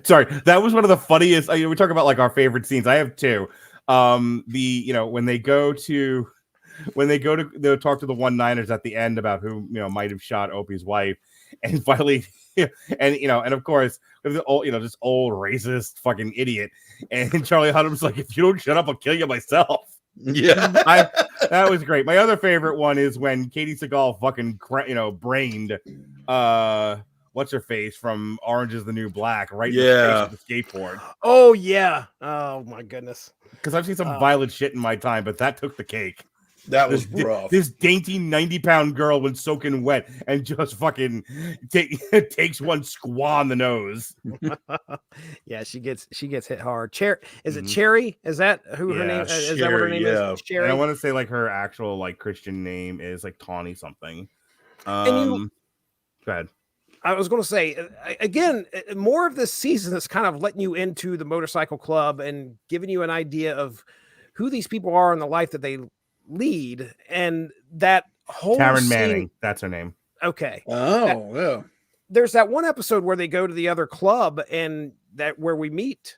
Sorry, that was one of the funniest. We talk about like our favorite scenes. I have two. When they go to talk to the one-niners at the end about who might have shot Opie's wife, and finally, and of course the old, just old racist fucking idiot, and Charlie Hunnam's like, if you don't shut up, I'll kill you myself. Yeah, that was great. My other favorite one is when Katie Seagal fucking brained what's her face from Orange is the New Black right in the face with the skateboard. Oh yeah. Oh my goodness. Because I've seen some violent shit in my time, but that took the cake. That was rough. This dainty 90-pound girl was soaking wet and just fucking takes one squaw on the nose. Yeah, she gets hit hard. Is it Cherry? Is that who her name is? Is that what her name is? Cherry. And I want to say like her actual like Christian name is like Tawny something. Go ahead. I was going to say, again, more of this season is kind of letting you into the motorcycle club and giving you an idea of who these people are in the life that they lead. And that whole Taryn Manning, that's her name. Okay. Yeah. There's that one episode where they go to the other club and where we meet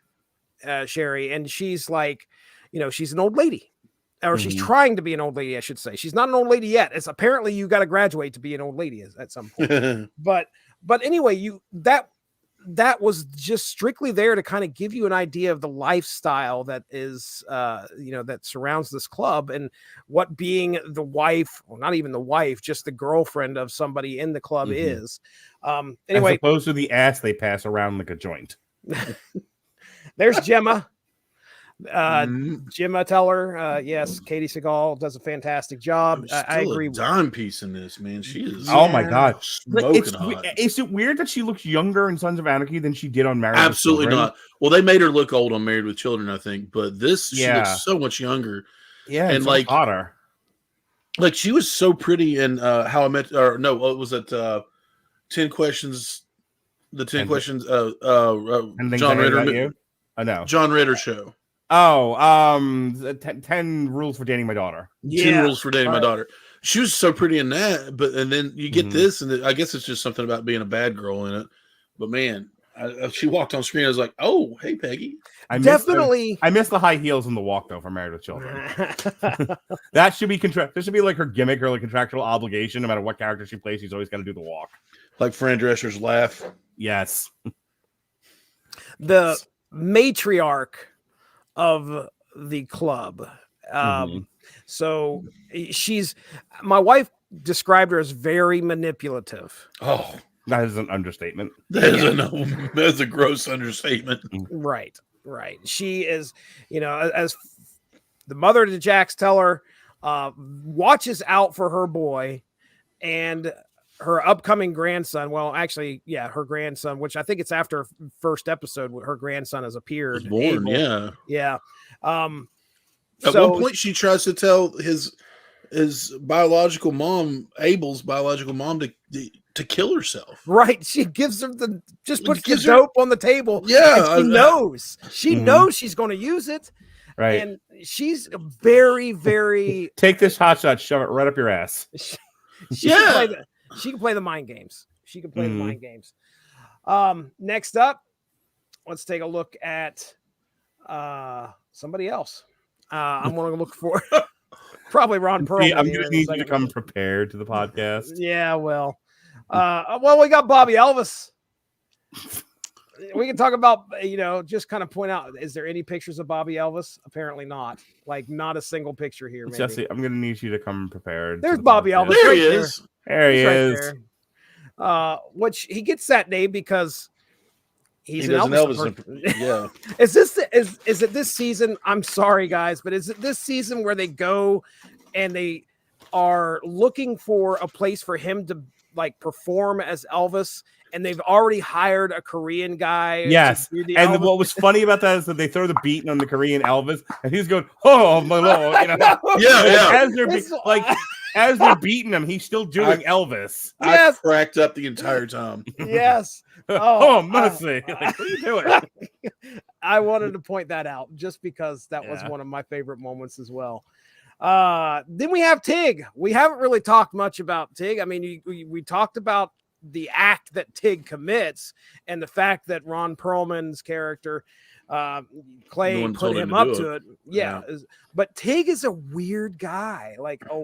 Sherry, and she's like, she's an old lady. Or she's trying to be an old lady, I should say. She's not an old lady yet. It's apparently you got to graduate to be an old lady at some point. But anyway, that was just strictly there to kind of give you an idea of the lifestyle that is, that surrounds this club, and what being the wife, or not even the wife, just the girlfriend of somebody in the club is. Anyway, as opposed to the ass they pass around like a joint. There's Gemma. Gemma Teller, yes, Katie Seagal does a fantastic job. I agree. Dime piece in this, man. She is. Oh my god, smoking hot. Is it weird that she looks younger in Sons of Anarchy than she did on Married Absolutely with Children? not. Well, they made her look old on Married with Children, I think, but this she looks so much younger. Yeah, and so like hotter. Like she was so pretty in How I Met, or no, what was it? 10 Questions. The 10 Questions. John Ritter. I know. John Ritter show. Oh, 10 Rules for Dating My Daughter. 10 Rules for Dating My Daughter. She was so pretty in that, and then you get this, and I guess it's just something about being a bad girl in it. But man, she walked on screen. I was like, "Oh, hey, Peggy." I missed the high heels in the walk though for Married with Children. That should be There should be like her gimmick or like contractual obligation. No matter what character she plays, she's always got to do the walk. Like Fran Drescher's laugh. Yes. matriarch of the club. So my wife described her as very manipulative. Oh, That is an understatement. That's a gross understatement. Right. She is, as the mother to Jax Teller, watches out for her boy and her upcoming grandson. Well, actually, her grandson, which I think it's after first episode, her grandson has appeared. Was born, Abel. yeah. At one point, she tries to tell his biological mom, Abel's biological mom, to kill herself. Right. She gives her puts the dope on the table. Yeah. And she knows she's going to use it. Right. And she's very, very. Take this hot shot, shove it right up your ass. She can play the mind games. Next up, let's take a look at somebody else. I'm going to look for probably Ron Perlman. I'm going to need you to come prepared to the podcast. Yeah, well, we got Bobby Elvis. We can talk about, just kind of point out, is there any pictures of Bobby Elvis? Apparently not. Like, not a single picture here. Maybe. Jesse, I'm going to need you to come prepared. There's Bobby Elvis. There he is. There he is. There. Which he gets that name because he's an Elvis. Yeah. Is it this season? I'm sorry, guys, but is it this season where they go and they are looking for a place for him to perform as Elvis? And they've already hired a Korean guy. Yes. And what was funny about that is that they throw the beat on the Korean Elvis, and he's going, "Oh my lord!" Yeah. As they're beating him, he's still doing Elvis. I cracked up the entire time. Yes. Oh, mercy! What are you doing? I wanted to point that out just because that was one of my favorite moments as well. Then we have Tig. We haven't really talked much about Tig. I mean, we talked about the act that Tig commits and the fact that Ron Perlman's character, Clay, put him up to it. Yeah. But Tig is a weird guy.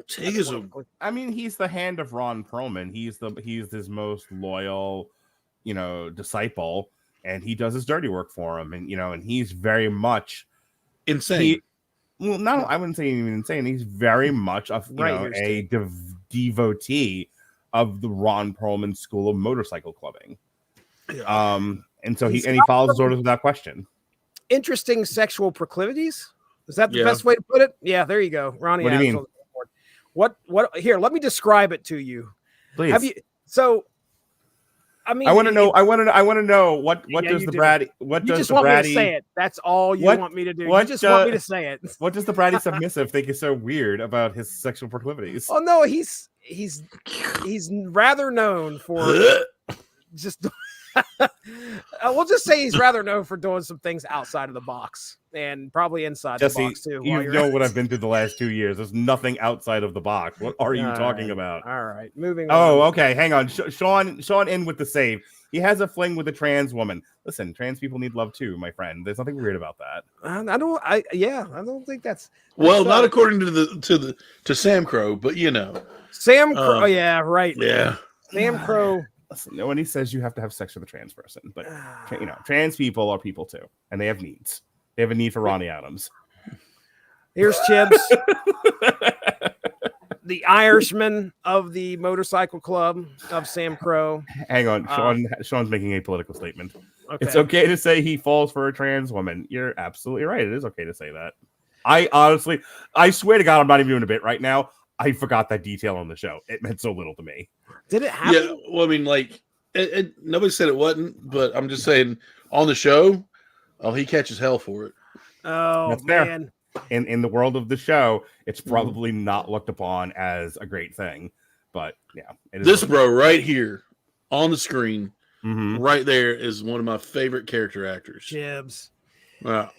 Tig is he's the hand of Ron Perlman. He's his most loyal, disciple, and he does his dirty work for him. And he's very much insane. I wouldn't say even insane. He's very much a devotee of the Ron Perlman School of Motorcycle Clubbing. Yeah. And so he follows his orders without question. Interesting sexual proclivities. Is that the best way to put it? Yeah, there you go. Ronnie. What do you mean? What here, let me describe it to you. Please. I mean, I want to know what does the Bratty me to say it. That's all you want me to do. You just want me to say it. What does the Bratty submissive think is so weird about his sexual proclivities? Oh no, he's rather known for just we'll just say he's rather known for doing some things outside of the box and probably inside the box too. You know what I've been through the last 2 years. There's nothing outside of the box. What are you talking about? All right, moving on. Oh, okay. Hang on. Sean in with the save. He has a fling with a trans woman. Listen, trans people need love too, my friend. There's nothing weird about that. I don't think that's not according to Sam Crow, but Sam Crow. Yeah, right. Yeah. Sam Crow. Listen, no one says you have to have sex with a trans person, but trans people are people too, and they have needs. They have a need for Ronnie Adams. Here's Chibs, the Irishman of the motorcycle club of Sam Crow. Hang on, Sean's making a political statement. Okay. It's okay to say he falls for a trans woman. You're absolutely right. It is okay to say that. I swear to God, I'm not even doing a bit right now. I forgot that detail on the show. It meant so little to me. Did it happen? Yeah, well, I mean, nobody said it wasn't, but I'm just saying on the show, he catches hell for it. Oh, that's man. Fair. In the world of the show, it's probably not looked upon as a great thing, but yeah. This bro right here on the screen, right there, is one of my favorite character actors. Chibs. Wow.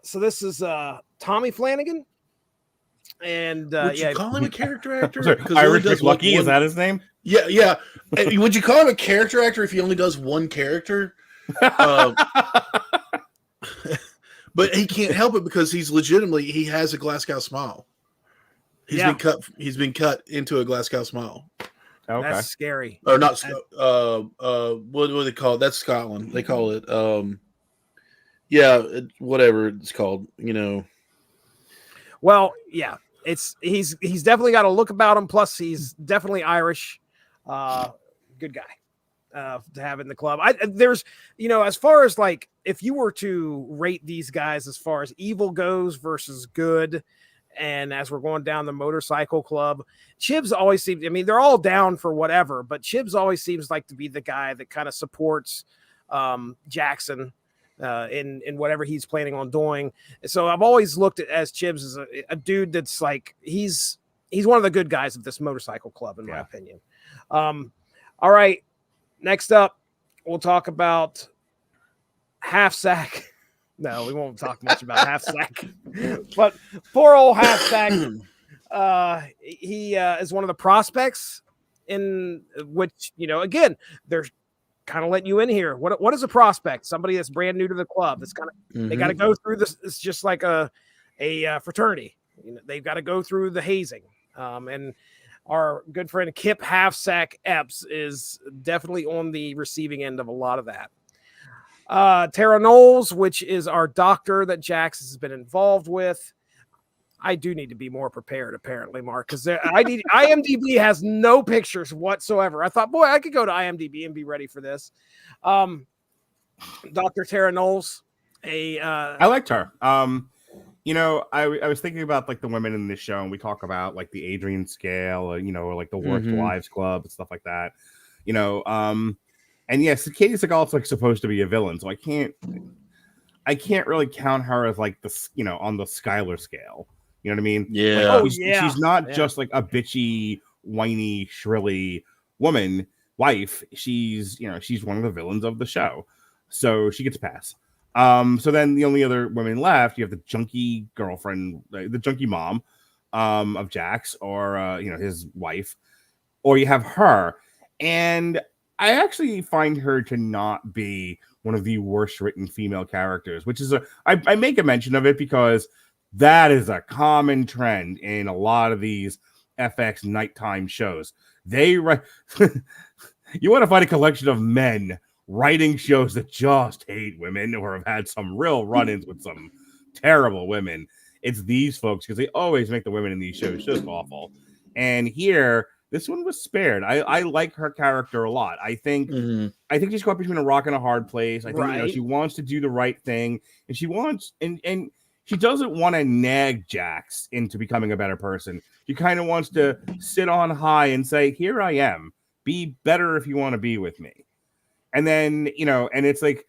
So this is Tommy Flanagan. And would you call him a character actor? Irish McLucky, is that his name? Yeah. Would you call him a character actor if he only does one character? But he can't help it because he has a Glasgow smile. He's been cut into a Glasgow smile. Okay. That's scary. Or not what do they call it? That's Scotland. They call it Yeah, whatever it's called, Well, yeah, he's definitely got a look about him. Plus, he's definitely Irish. Good guy to have in the club. There's, as far as like, if you were to rate these guys as far as evil goes versus good, and as we're going down the motorcycle club, Chibs always seems, I mean, they're all down for whatever, but Chibs always seems like to be the guy that kind of supports Jackson in whatever he's planning on doing. So I've always looked at as Chibs as a dude that's like, he's one of the good guys of this motorcycle club, in my opinion. All right. Next up, we'll talk about Half Sack. No, we won't talk much about Half Sack, but poor old Half Sack. He is one of the prospects in which, again, they're kind of letting you in here. What is a prospect? Somebody that's brand new to the club. That's kind of, they got to go through this. It's just like a fraternity. They've got to go through the hazing. And our good friend Kip Half Sack Epps is definitely on the receiving end of a lot of that. Tara Knowles, which is our doctor that Jax has been involved with. I do need to be more prepared, apparently, Mark, because IMDb has no pictures whatsoever. I thought, boy, I could go to IMDb and be ready for this. Dr. Tara Knowles, I liked her. I was thinking about like the women in this show, and we talk about like the Adrian scale, or like the Worst Wives Club and stuff like that. And yes, Katie Seagal's like supposed to be a villain, so I can't really count her as like the on the Skylar scale. You know what I mean? Yeah. Like, she's not just like a bitchy, whiny, shrilly wife. She's one of the villains of the show, so she gets a pass. So then the only other women left, you have the junkie girlfriend, the junkie mom of Jax, or his wife, or you have her. And I actually find her to not be one of the worst written female characters, which is I make a mention of it because that is a common trend in a lot of these FX nighttime shows. They write you want to find a collection of men writing shows that just hate women or have had some real run-ins with some terrible women. It's these folks, because they always make the women in these shows just awful. And here, this one was spared. I like her character a lot. I think she's caught between a rock and a hard place. I think she wants to do the right thing, and she wants and she doesn't want to nag Jax into becoming a better person. She kind of wants to sit on high and say, "Here I am. Be better if you want to be with me." And then, and it's like,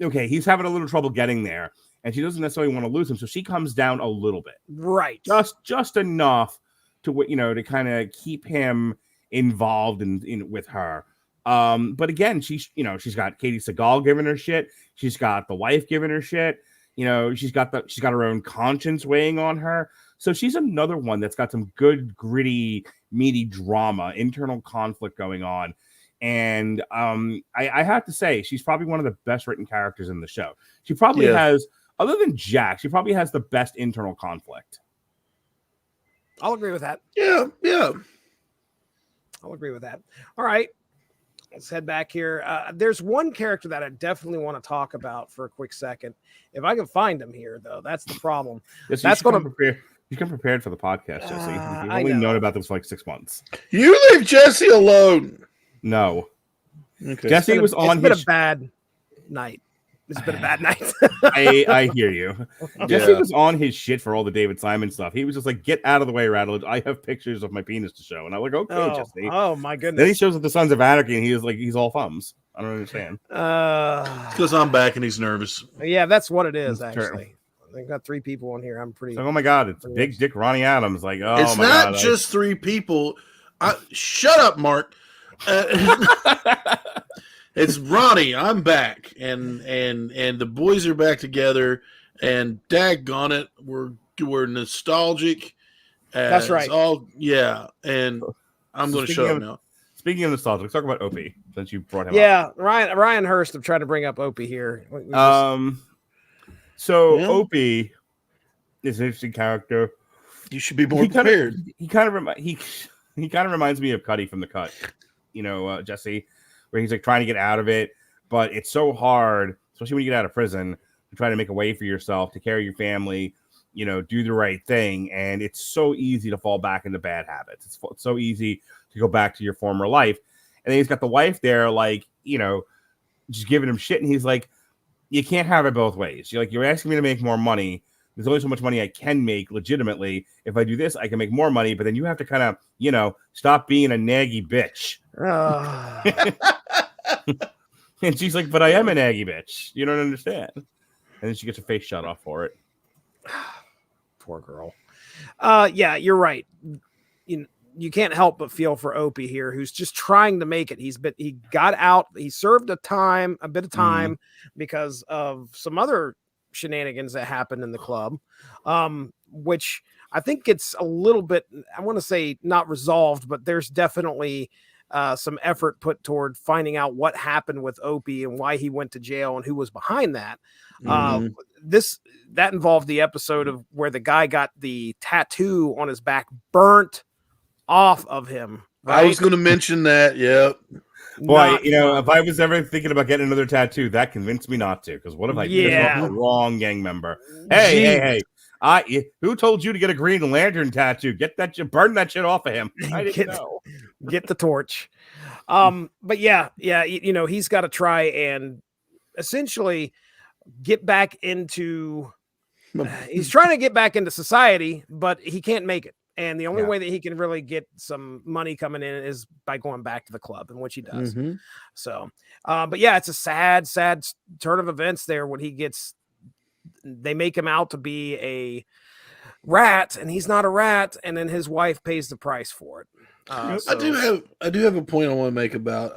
okay, he's having a little trouble getting there, and she doesn't necessarily want to lose him, so she comes down a little bit, right? Just enough to to kind of keep him involved in with her. But again, she's got Katie Seagal giving her shit. She's got the wife giving her shit. She's got her own conscience weighing on her. So she's another one that's got some good, gritty, meaty drama, internal conflict going on. And I have to say, she's probably one of the best written characters in the show. She probably has, other than Jack, she probably has the best internal conflict. I'll agree with that. Yeah. I'll agree with that. All right. Let's head back here. There's one character that I definitely want to talk about for a quick second. If I can find him here, though, that's the problem. Yes, that's going to... You come prepared for the podcast, Jesse. You've only known about this for like 6 months. You leave Jesse alone. No. Okay. Jesse was on his... It's been a bad night. It's been a bad night. I hear you. Jesse was on his shit for all the David Simon stuff. He was just like, "Get out of the way, Radulich. I have pictures of my penis to show." And I'm like, "Okay, Jesse." Oh my goodness. Then he shows up the Sons of Anarchy, and he's all thumbs. I don't understand. Because I'm back and he's nervous. Yeah, that's what it is. Actually, I got 3 people on here. I'm pretty. Like, oh my god, it's Big Dick Ronnie Adams. Like, oh, it's my not god, just 3 people. Shut up, Mark. It's Ronnie. I'm back, and the boys are back together. And daggone it, we're nostalgic. That's right. And I'm going to shut up now. Speaking of nostalgia, let's talk about Opie since you brought him up. Yeah, Ryan Hurst. I'm trying to bring up Opie here. Opie is an interesting character. You should be more prepared. He kind of reminds me of Cuddy from The Cut. Jesse, where he's like trying to get out of it, but it's so hard, especially when you get out of prison, to try to make a way for yourself, to carry your family, you know, do the right thing. And it's so easy to fall back into bad habits. It's so easy to go back to your former life. And then he's got the wife there, like, you know, just giving him shit. And he's like, you can't have it both ways. You're asking me to make more money. There's only so much money I can make legitimately. If I do this, I can make more money. But then you have to kind of, you know, stop being a naggy bitch. And she's like, but I am a naggy bitch. You don't understand. And then she gets her face shot off for it. Poor girl. Yeah, you're right. You can't help but feel for Opie here, who's just trying to make it. He got out. He served a bit of time because of some other shenanigans that happened in the club, which I think it's a little bit, I want to say not resolved, but there's definitely some effort put toward finding out what happened with Opie and why he went to jail and who was behind that. That involved the episode of where the guy got the tattoo on his back burnt off of him. Right? I was going to mention that. Yep. Boy, you know, if I was ever thinking about getting another tattoo, that convinced me not to. Because what if I pissed off the wrong gang member? Hey! Who told you to get a Green Lantern tattoo? Burn that shit off of him. I didn't know. Get the torch. But yeah, you know, he's got to try and essentially get back into. He's trying to get back into society, but he can't make it. And the only way that he can really get some money coming in is by going back to the club, and which he does. So, but yeah, it's a sad turn of events there when they make him out to be a rat, and he's not a rat, and then his wife pays the price for it. I do have a point I want to make about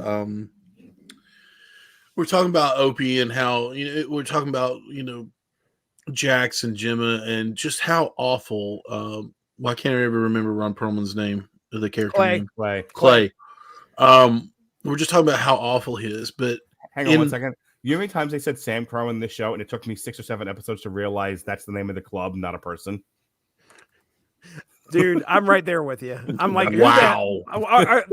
we're talking about Opie and how, you know, we're talking about, you know, Jax and Gemma and just how awful. I can't ever remember Ron Perlman's name, the character name. Clay. We're just talking about how awful he is. But hang on 1 second. You know how many times they said Sam Crow in this show, and it took me 6 or 7 episodes to realize that's the name of the club, not a person. Dude, I'm right there with you. I'm like, wow.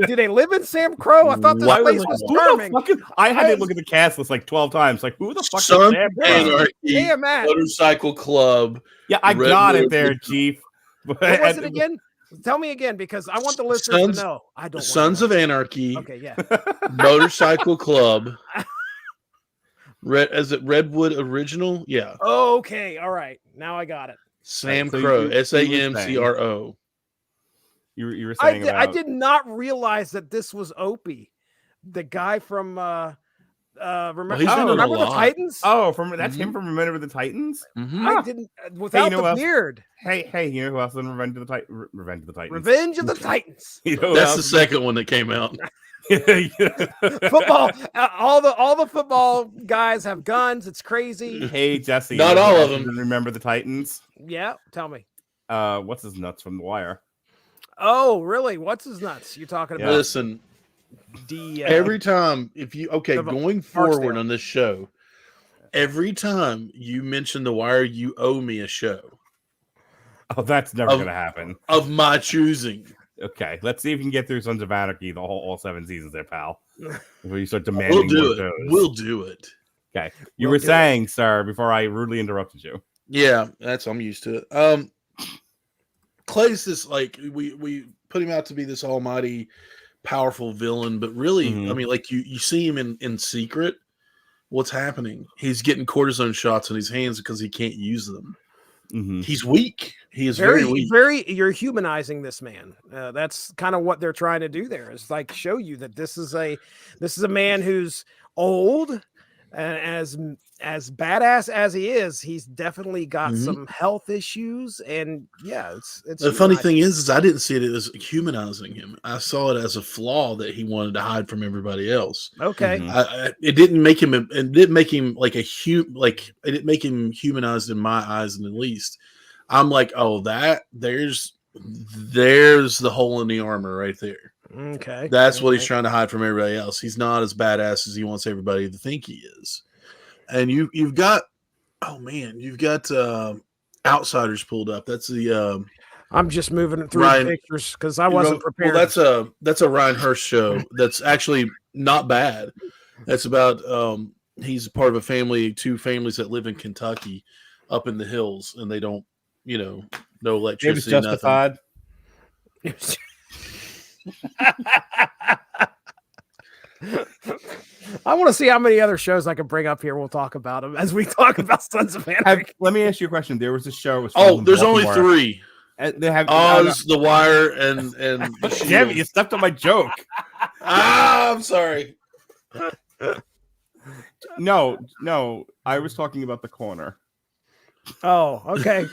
Do they live in Sam Crow? I thought this place was charming. I had to look at the cast list like 12 times. Like, who the fuck is Sons Sam of Crow? Anarchy, Motorcycle Club. Yeah, I got it there, Chief. What was it again? Tell me again, because I want the listeners to know. I don't. Sons of Anarchy. Okay, yeah. Motorcycle Club. Is it Redwood Original? Yeah. Okay, all right. Now I got it. Sam Crow. SAMCRO. You were saying I did not realize that this was Opie, the guy from remember the Titans? Oh, that's him from Remember the Titans? I didn't without the beard. Hey, you know who else in Revenge of the Titans? Revenge of the Titans. You know that's the second one that came out. Football. All the football guys have guns. It's crazy. Hey, Jesse. Not all of them. Remember the Titans? Yeah, tell me. What's his nuts from The Wire? Oh, really? What's his nuts? You're talking about? Listen. Every time, going forward on this show, every time you mention The Wire, you owe me a show. Oh, that's never going to happen. Of my choosing. Okay, let's see if you can get through Sons of Anarchy, all 7 seasons there, pal. Before you start demanding We'll do it. Okay, you were saying, sir, before I rudely interrupted you. Yeah, I'm used to it. Clay's this, like, we put him out to be this almighty powerful villain, but really, I mean, like, you see him in secret. What's happening? He's getting cortisone shots on his hands because he can't use them. He's weak. He is very weak. You're humanizing this man. That's kind of what they're trying to do there. Is like show you that this is a man who's old, and as badass as he is, he's definitely got some health issues. And yeah, it's the funny thing is I didn't see it as humanizing him. I saw it as a flaw that he wanted to hide from everybody else. Okay, it didn't make him. It didn't make him like it didn't make him humanized in my eyes, and at least I'm like, oh, there's the hole in the armor right there. Okay, that's what he's trying to hide from everybody else. He's not as badass as he wants everybody to think he is. And you've got Outsiders pulled up. That's the I'm just moving through the pictures because I wasn't prepared. Well, that's a Ryan Hurst show. That's actually not bad. That's about he's part of a family, 2 families that live in Kentucky, up in the hills, and they don't, no It was electricity, nothing. justified. I want to see how many other shows I can bring up here. We'll talk about them as we talk about Sons of Anarchy. Let me ask you a question. There was a show. There's only 3. They have Oz, The Wire, and the Damn it! You Shield. stepped on my joke. I'm sorry. No, I was talking about The Corner. Oh, okay.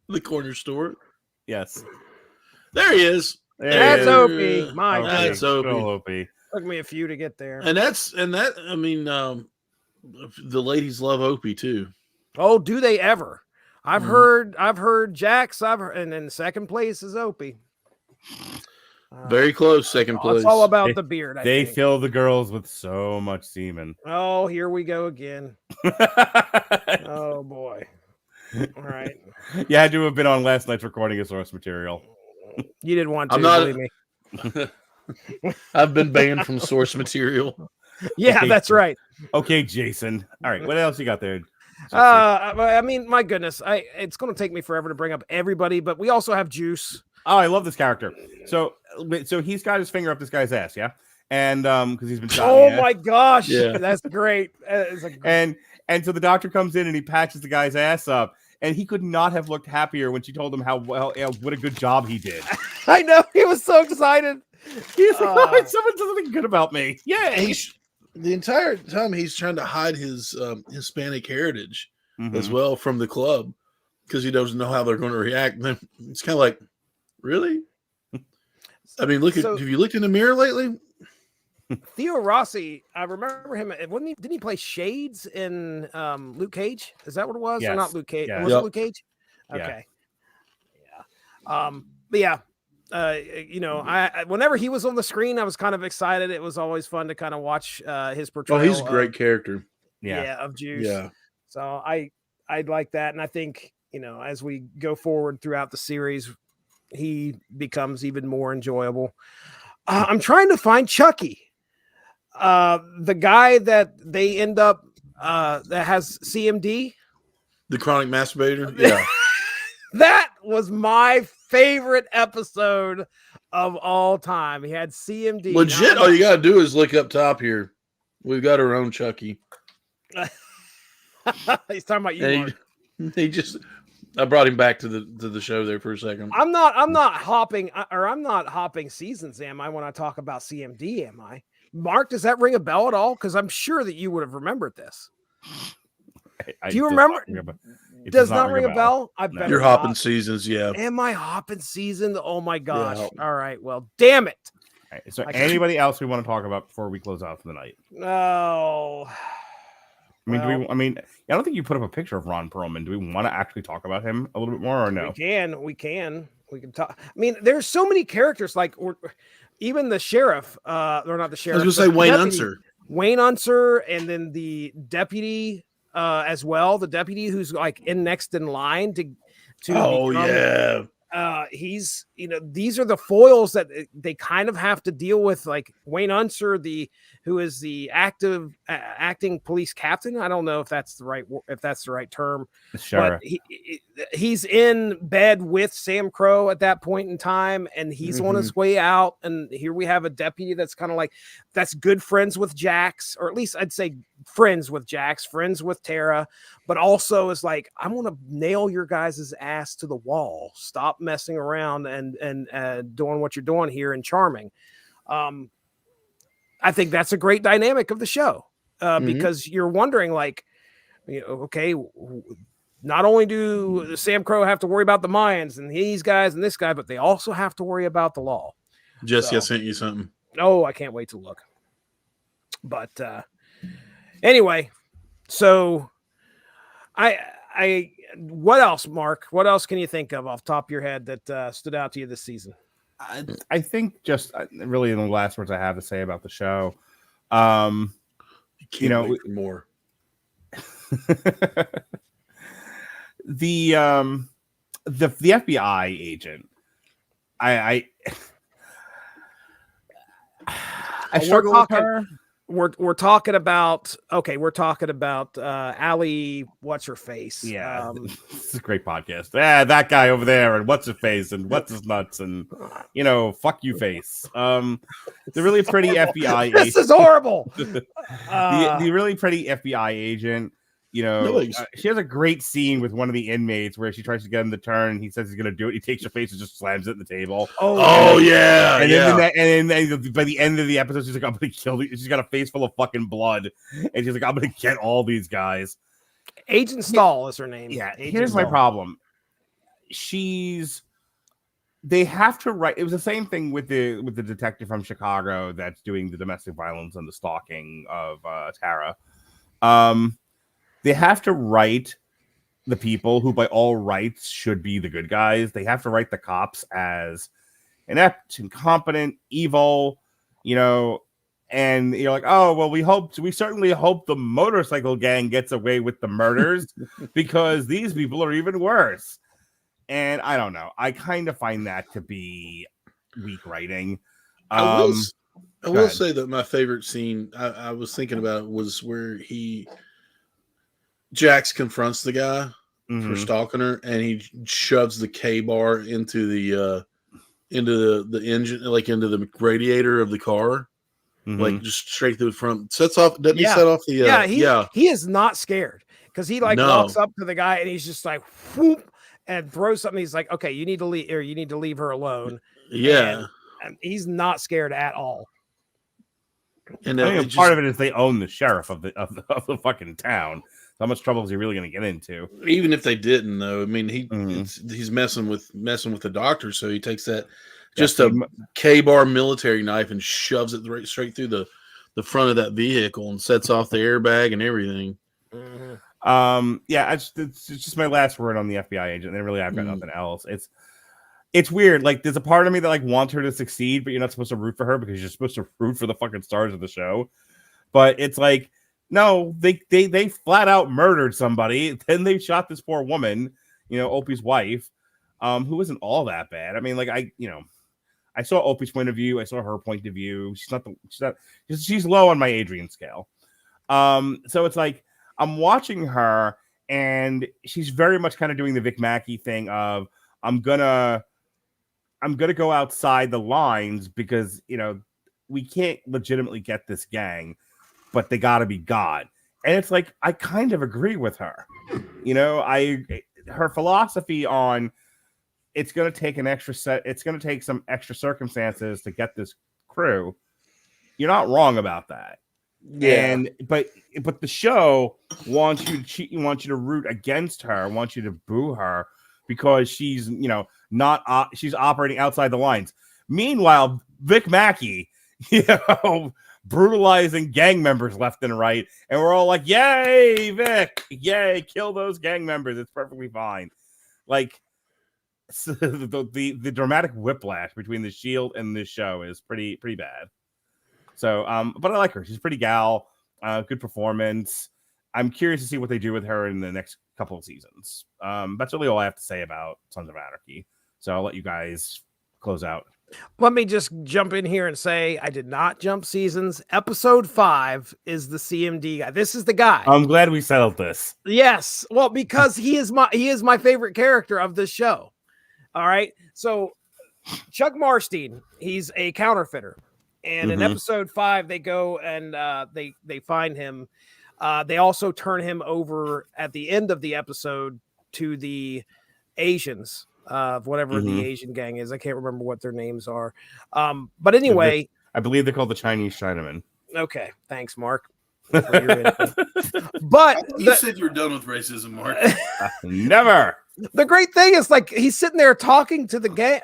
The corner store. Yes, There he is. That's is. Opie. My Okay, goodness. That's Opie. Bill Opie. Took me a few to get there. And that. I mean, the ladies love Opie too. Oh, do they ever? I've heard Jax. And then second place is Opie. Very close, second place. It's all about the beard. I They think. fill the girls with so much semen. Oh, here we go again. Oh boy. All right. You had to have been on last night's recording of source material. You didn't want to, I'm not- believe me. I've been banned from source material. Yeah, Okay. that's right. Okay, Jason. All right, what else you got there? I mean, my goodness, it's going to take me forever to bring up everybody, but we also have Juice. Oh, I love this character. So he's got his finger up this guy's ass, yeah, and because he's been shot. Oh in the ass. my gosh, Yeah. that's great. And so the doctor comes in and he patches the guy's ass up, and he could not have looked happier when she told him how well, what a good job he did. I know, he was so excited. He's like, oh, someone does something good about me. Yeah, The entire time he's trying to hide his Hispanic heritage Mm-hmm. as well from the club because he doesn't know how they're going to react. And then it's kind of like, really? I mean, have you looked in the mirror lately? Theo Rossi, I remember him. Didn't he play Shades in Luke Cage? Is that what it was? Or Yes. not Luke Cage? Yeah. Was it Luke Cage? Yeah. Okay. Yeah. But yeah. I whenever he was on the screen, I was kind of excited. It was always fun to kind of watch his portrayal. Oh, he's a great character. Of Juice. Yeah. So I like that, and I think as we go forward throughout the series, he becomes even more enjoyable. I'm trying to find Chucky, the guy that they end up that has CMD. The chronic masturbator. Yeah. That was my favorite episode of all time. He had CMD. Legit. All you got to do is look up top here. We've got our own Chucky. He's talking about you. And I brought him back to the show there for a second. I'm not hopping seasons, am I, when I talk about CMD, am I? Mark, does that ring a bell at all? Because I'm sure that you would have remembered this. Do you remember? It Does not ring a bell? I bet You're hopping seasons, yeah. Am I hopping season? Oh my gosh. Yeah. All right. Well, damn it. All right, so anybody else we want to talk about before we close out for the night? No. I mean, I don't think you put up a picture of Ron Perlman. Do we want to actually talk about him a little bit more or no? We can talk. I mean, there's so many characters, like even the sheriff, or not the sheriff. I was going to say Wayne deputy. Unser. Wayne Unser, and then the deputy as well. The deputy who's like next in line to Oh, become, he's these are the foils that they kind of have to deal with, like Wayne Unser, who is the acting police captain. I don't know if that's the right term. Sure. But he's in bed with Sam Crow at that point in time, and he's on his way out. And here we have a deputy that's kind of like, that's good friends with Jax, or at least I'd say friends with Jax, friends with Tara, but also is like, I want to nail your guys' ass to the wall. Stop messing around and doing what you're doing here in Charming. I think that's a great dynamic of the show because you're wondering, like, okay, not only do Sam Crow have to worry about the Mayans and these guys and this guy, but they also have to worry about the law. Jesse, I sent you something. Oh, I can't wait to look. But anyway, so what else, Mark? What else can you think of off the top of your head that stood out to you this season? I think just really in the last words I have to say about the show, Wait for more. the FBI agent, I struggle with her. we're talking about Allie, what's her face? Yeah, this is a great podcast. That guy over there, and what's his face, and what's his nuts, and fuck you face. The really pretty FBI This is horrible. the really pretty FBI agent. No, she has a great scene with one of the inmates where she tries to get him to turn. And he says he's going to do it. He takes her face and just slams it in the table. Yeah. And then by the end of the episode, she's like, "I'm going to kill you." She's got a face full of fucking blood, and she's like, "I'm going to get all these guys." Agent Stahl is her name. Yeah. Agent Here's my Stahl. problem. They have to write. It was the same thing with the detective from Chicago that's doing the domestic violence and the stalking of Tara. They have to write the people who, by all rights, should be the good guys. They have to write the cops as inept, incompetent, evil, and you're like, oh, well, we certainly hope the motorcycle gang gets away with the murders because these people are even worse. And I don't know. I kind of find that to be weak writing. I will say that my favorite scene I was thinking about was where Jax confronts the guy for stalking her, and he shoves the K-bar into the engine, like into the radiator of the car, like just straight through the front. Sets off. Doesn't he set off the? He is not scared because he walks up to the guy and he's just like whoop and throws something. He's like, okay, you need to leave, or you need to leave her alone. Yeah, and he's not scared at all. And I think part of it is they own the sheriff of the fucking town. How much trouble is he really going to get into? Even if they didn't, though, I mean, he's messing with the doctor, so he takes that a K-bar military knife and shoves it straight through the front of that vehicle and sets off the airbag and everything. It's just my last word on the FBI agent. And really, I've got nothing else. It's weird. Like, there's a part of me that wants her to succeed, but you're not supposed to root for her because you're supposed to root for the fucking stars of the show. But it's like, no, they flat out murdered somebody. Then they shot this poor woman, Opie's wife, who isn't all that bad. I mean, I saw Opie's point of view. I saw her point of view. She's low on my Adrian scale. So it's like I'm watching her, and she's very much kind of doing the Vic Mackey thing of I'm gonna go outside the lines because we can't legitimately get this gang. But they got to be God. And it's like, I kind of agree with her. Her philosophy on it's going to take it's going to take some extra circumstances to get this crew. You're not wrong about that. Yeah. But the show wants you to cheat, wants you to root against her, wants you to boo her because she's, she's operating outside the lines. Meanwhile, Vic Mackey, brutalizing gang members left and right, and we're all like, yay, Vic, yay, kill those gang members, it's perfectly fine. Like, the dramatic whiplash between the Shield and this show is pretty bad. So but I like her. She's a pretty gal, good performance. I'm curious to see what they do with her in the next couple of seasons. That's really all I have to say about Sons of Anarchy, so I'll let you guys close out. Let me just jump in here and say I did not jump seasons. Episode 5 is the CMD guy. This is the guy. I'm glad we settled this. Yes. Well, because he is my favorite character of this show. All right. So Chuck Marstein, he's a counterfeiter. And in episode 5, they go and they find him. They also turn him over at the end of the episode to the Asians. Of whatever the Asian gang is. I can't remember what their names are. But anyway. I believe they're called the Chinese Chinamen. Okay. Thanks, Mark. But you said you were done with racism, Mark. Never. The great thing is, he's sitting there talking to the gang,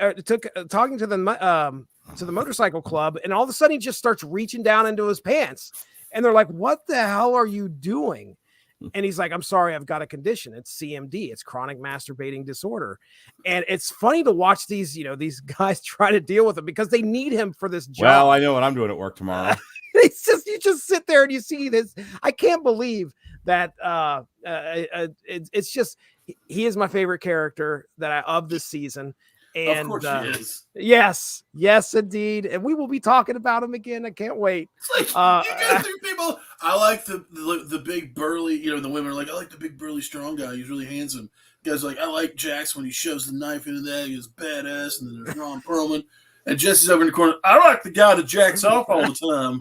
talking to the motorcycle club, and all of a sudden he just starts reaching down into his pants. And they're like, what the hell are you doing? And he's like, I'm sorry, I've got a condition. It's CMD. It's chronic masturbating disorder. And it's funny to watch these guys try to deal with it because they need him for this job. Well, I know what I'm doing at work tomorrow. You just sit there and you see this. I can't believe that it's just, he is my favorite character of this season. And of course he is. yes, indeed. And we will be talking about him again. I can't wait. It's like you go through people. I like the big burly. The women are like, I like the big burly strong guy. He's really handsome. Guys are like, I like Jax when he shoves the knife into that. He's badass. And then there's Ron Perlman, and Jesse's over in the corner. I like the guy that jacks off all the time.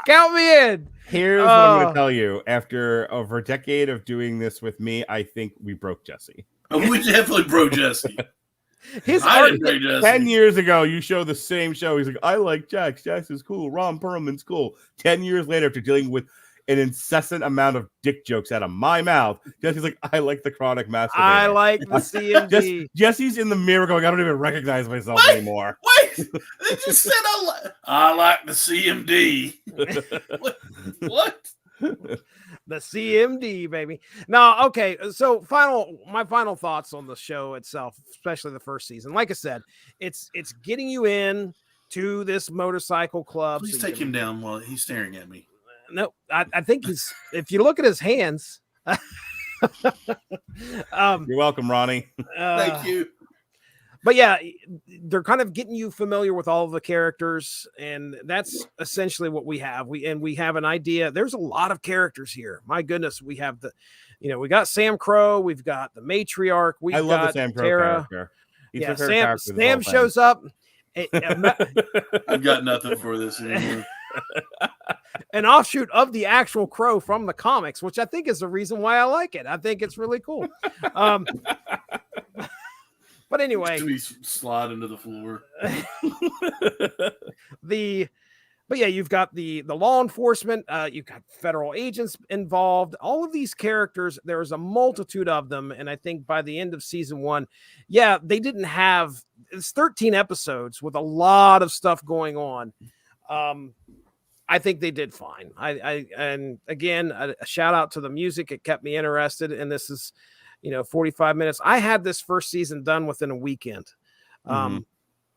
Count me in. Here's what I'm going to tell you. After over a decade of doing this with me, I think we broke Jesse. We definitely broke Jesse. I didn't break Jesse. 10 years ago, you show the same show. He's like, I like Jax. Jax is cool. Ron Perlman's cool. 10 years later, after dealing with an incessant amount of dick jokes out of my mouth, Jesse's like, I like the chronic masturbator. I like the CMD. Jesse's in the mirror going, I don't even recognize myself anymore. Wait, they just said I like the CMD. What? The CMD, baby. No, okay. So my final thoughts on the show itself, especially the first season. Like I said, it's getting you in to this motorcycle club. Please take him down while he's staring at me. No, I think he's. If you look at his hands. You're welcome, Ronnie. Thank you. But yeah, they're kind of getting you familiar with all of the characters, and that's essentially what we have. We have an idea. There's a lot of characters here. My goodness, we have we got Sam Crow, we've got the matriarch, I love the Sam Crow character. Sam shows up. I've got nothing for this anymore. An offshoot of the actual Crow from the comics, which I think is the reason why I like it. I think it's really cool. But anyway, slide into the floor. But yeah, you've got the law enforcement, you've got federal agents involved. All of these characters, there's a multitude of them, and I think by the end of season 1, yeah, they didn't have. It's 13 episodes with a lot of stuff going on. I think they did fine. And again, a shout out to the music. It kept me interested, and this is 45 minutes. I had this first season done within a weekend. I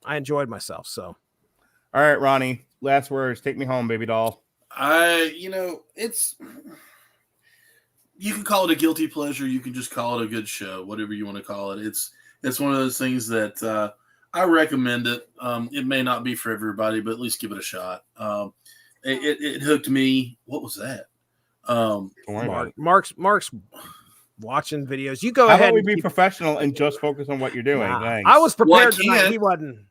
enjoyed myself. So, all right, Ronnie, last words. Take me home, baby doll. It's, you can call it a guilty pleasure. You can just call it a good show, whatever you want to call it. It's one of those things that I recommend it. It may not be for everybody, but at least give it a shot. It hooked me. What was that? Mark's watching videos. You go How ahead. How about we be professional and just focus on what you're doing? Thanks. I was prepared tonight. He wasn't.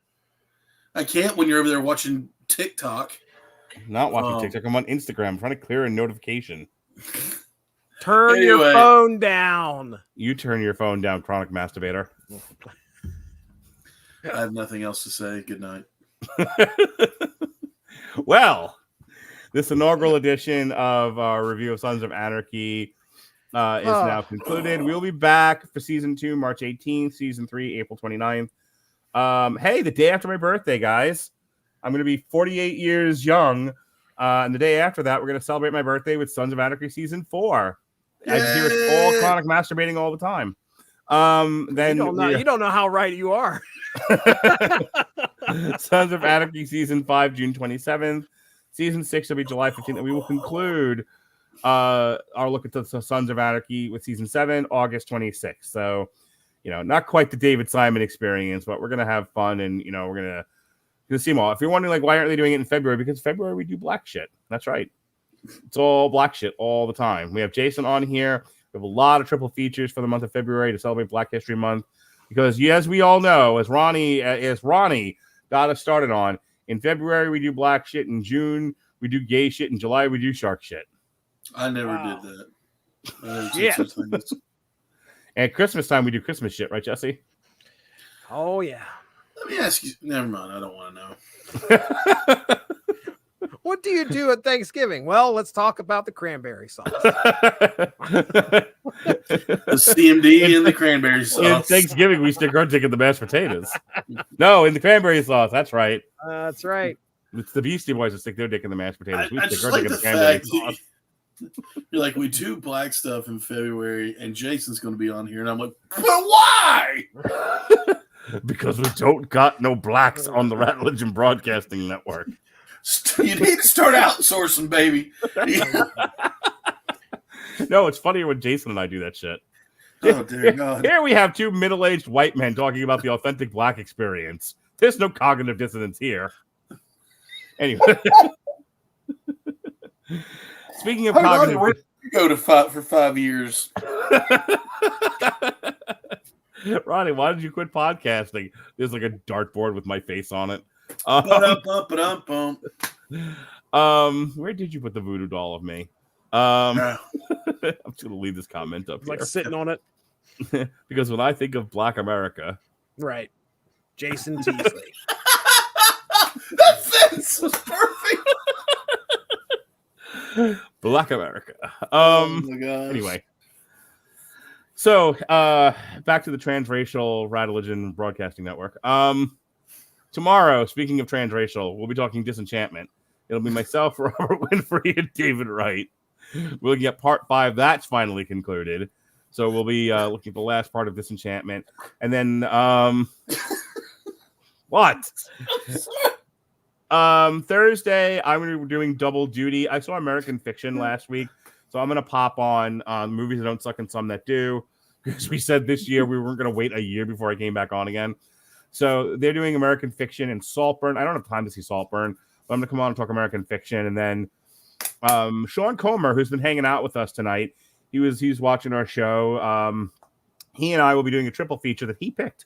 I can't when you're over there watching TikTok. Not watching TikTok. I'm on Instagram. I'm trying to clear a notification. Turn your phone down. You turn your phone down, chronic masturbator. I have nothing else to say. Good night. Well, this inaugural edition of our review of Sons of Anarchy is now concluded. We'll be back for season 2, March 18th, season 3, April 29th. Hey, the day after my birthday, guys. I'm going to be 48 years young. And the day after that, we're going to celebrate my birthday with Sons of Anarchy season 4. I just hear it's all chronic masturbating all the time. Then you don't know how right you are. Sons of Anarchy season 5, June 27th. Season 6 will be July 15th, and we will conclude our look at the Sons of Anarchy with season 7, August 26th. So, not quite the David Simon experience, but we're gonna have fun, and we're gonna see them all. If you're wondering, why aren't they doing it in February? Because February we do black shit. That's right. It's all black shit all the time. We have Jason on here. We have a lot of triple features for the month of February to celebrate Black History Month. Because, as we all know, as Ronnie got us started on, in February we do black shit. In June we do gay shit. In July we do shark shit. I never did that. Yeah. At Christmas time we do Christmas shit, right, Jesse? Oh yeah. Let me ask you. Never mind. I don't want to know. What do you do at Thanksgiving? Well, let's talk about the cranberry sauce. The CMD and the cranberry sauce. In Thanksgiving, we stick our dick in the mashed potatoes. No, in the cranberry sauce. That's right. That's right. It's the Beastie Boys that stick their dick in the mashed potatoes. We I stick just our like dick in the the cranberry fact sauce. you're like, we do black stuff in February, and Jason's going to be on here, and I'm like, but why? Because we don't got no blacks on the Radulich and Broadcasting Network. You need to start outsourcing, baby. No, it's funnier when Jason and I do that shit. Oh dear God. Here we have two middle-aged white men talking about the authentic Black experience. There's no cognitive dissonance here. Anyway. Speaking of Hey, Ronnie, cognitive... where did you go to fight for 5 years? Ronnie, why did you quit podcasting? There's like a dartboard with my face on it. Where did you put the voodoo doll of me? I'm just gonna leave this comment up Like here. sitting on it. Because when I think of Black America, Right. Jason Teasley. That face was perfect. Black America. Oh my gosh. Anyway. So back to the transracial Radulich Broadcasting Network. Tomorrow, speaking of transracial, we'll be talking Disenchantment. It'll be myself, Robert Winfrey, and David Wright. We'll get part 5. That's finally concluded. So we'll be looking at the last part of Disenchantment. And then what? Thursday, I'm going to be doing double duty. I saw American Fiction last week, so I'm going to pop on movies that don't suck and some that do. Because we said this year we weren't going to wait a year before I came back on again. So they're doing American Fiction and Saltburn. I don't have time to see Saltburn, but I'm going to come on and talk American Fiction. And then Sean Comer, who's been hanging out with us tonight, he's watching our show. He and I will be doing a triple feature that he picked.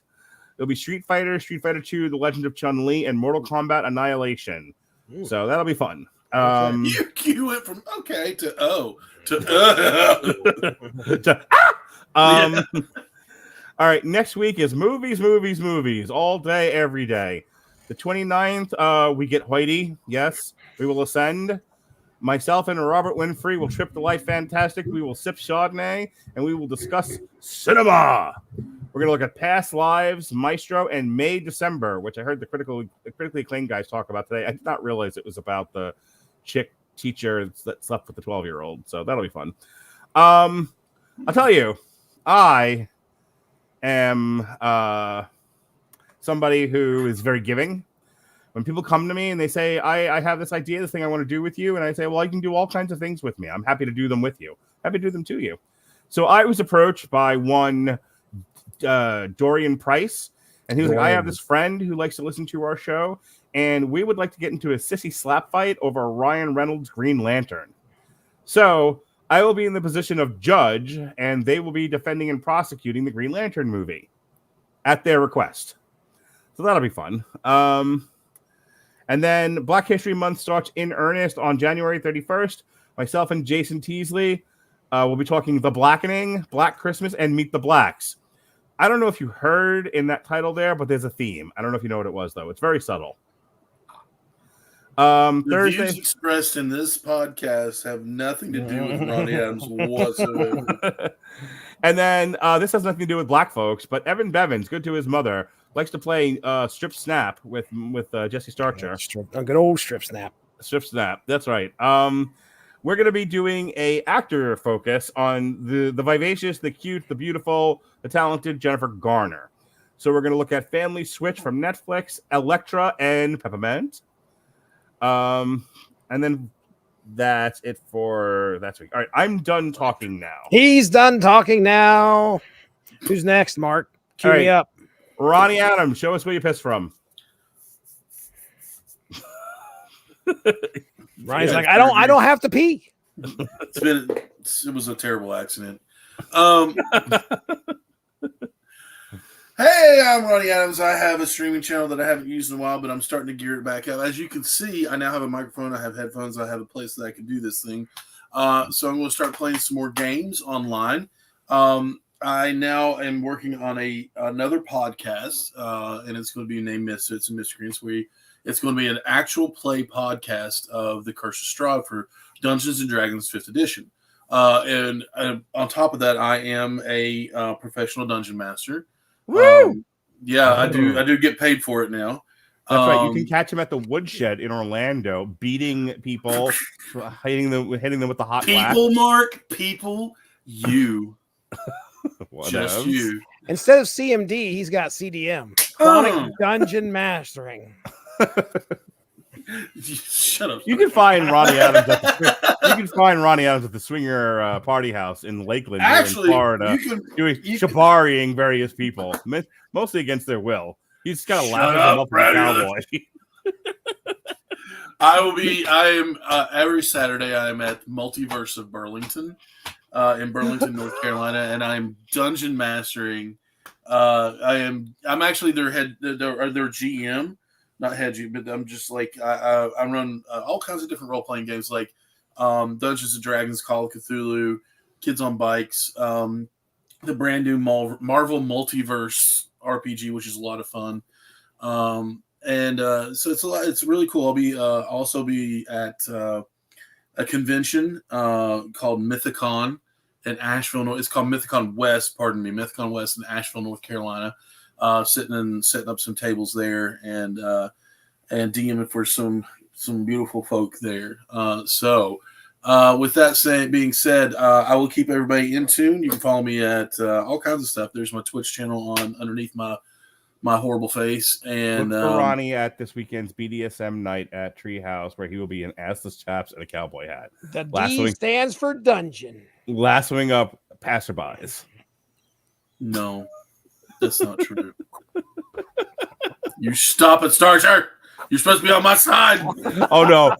It'll be Street Fighter, Street Fighter 2, The Legend of Chun-Li, and Mortal Kombat Annihilation. Ooh. So that'll be fun. You went from okay to oh to All right, next week is movies, all day, every day. The 29th, we get Hoity. Yes, we will ascend. Myself and Robert Winfrey will trip the life fantastic. We will sip Chardonnay, and we will discuss cinema. We're going to look at Past Lives, Maestro, and May December, which I heard the critically acclaimed guys talk about today. I did not realize it was about the chick teacher that slept with the 12-year-old, so that'll be fun. I'll tell you, I am somebody who is very giving. When people come to me and they say, I have this idea, this thing I want to do with you, and I say, well, I can do all kinds of things with me. I'm happy to do them with you. Happy to do them to you. So I was approached by one Dorian Price, and he was like, I have this friend who likes to listen to our show, and we would like to get into a sissy slap fight over Ryan Reynolds' Green Lantern. So I will be in the position of judge, and they will be defending and prosecuting the Green Lantern movie at their request. So that'll be fun. And then Black History Month starts in earnest on January 31st. Myself and Jason Teasley will be talking The Blackening, Black Christmas, and Meet the Blacks. I don't know if you heard in that title there, but there's a theme. I don't know if you know what it was, though. It's very subtle. The Thursday views expressed in this podcast have nothing to do with Ronnie Adams whatsoever. And then this has nothing to do with black folks, but Evan Bevins, good to his mother, likes to play Strip Snap with Jesse Starcher. A good old Strip Snap. Strip Snap, that's right. We're going to be doing a actor focus on the vivacious, the cute, the beautiful, the talented Jennifer Garner. So we're going to look at Family Switch from Netflix, Elektra, and Peppermint. And then that's it for that week. All right, I'm done talking now. He's done talking now. Who's next, Mark? Cue me up. Ronnie Adams, show us where you pissed from. Ronnie's like, I don't have to pee. It was a terrible accident. Hey, I'm Ronnie Adams. I have a streaming channel that I haven't used in a while, but I'm starting to gear it back up. As you can see, I now have a microphone, I have headphones, I have a place that I can do this thing. So I'm going to start playing some more games online. I now am working on another podcast, and it's going to be named Misfits and Miscreants. It's going to be an actual play podcast of the Curse of Strahd for Dungeons and Dragons 5th edition. And on top of that, I am a professional dungeon master. Woo! Yeah, I do get paid for it now. That's right. You can catch him at the Woodshed in Orlando, beating people, hitting them with the hot wax. People, Mark, people, you. Just you. Instead of CMD, he's got CDM. Chronic Dungeon Mastering. Shut up. You can find Ronnie Adams at the Swinger Party House in Lakeland, here in Florida, doing shibariing various people, mostly against their will. He's got to laugh them up like a cowboy. I am every Saturday. I am at Multiverse of Burlington, in Burlington, North Carolina, and I'm dungeon mastering. I'm actually their GM, not head GM, but I'm just like I run all kinds of different role playing games like Dungeons and Dragons, Call of Cthulhu, Kids on Bikes, the brand new Marvel Multiverse RPG, which is a lot of fun. So it's really cool. I'll be also be at a convention called Mythicon in Asheville. It's called Mythicon West. Pardon me, Mythicon West in Asheville, North Carolina. Setting up some tables there and DMing for some beautiful folk there. With that being said, I will keep everybody in tune. You can follow me at all kinds of stuff. There's my Twitch channel underneath my horrible face. And look for Ronnie at this weekend's BDSM night at Treehouse, where he will be in assless chaps and a cowboy hat. The D stands for dungeon. Lassoing up passerbys. No, that's not true. You stop it, Starcher. You're supposed to be on my side. Oh no,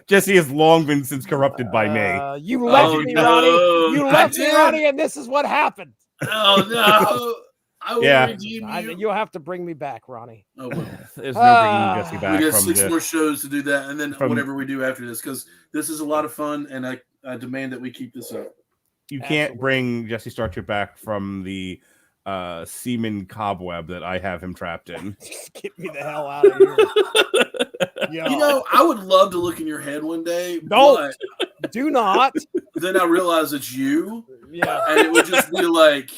Jesse has long been since corrupted by me. You left me, Ronnie. You left me, Ronnie, and this is what happened. Oh no. You'll have to bring me back, Ronnie. Oh, well. There's no bringing Jesse back. We got 6 more shows to do that, and then whatever we do after this, because this is a lot of fun, and I demand that we keep this up. You can't bring Jesse Starcher back from the semen cobweb that I have him trapped in. Just get me the hell out of here. You know, I would love to look in your head one day. Don't. Do not. Then I realize it's you. Yeah. And it would just be like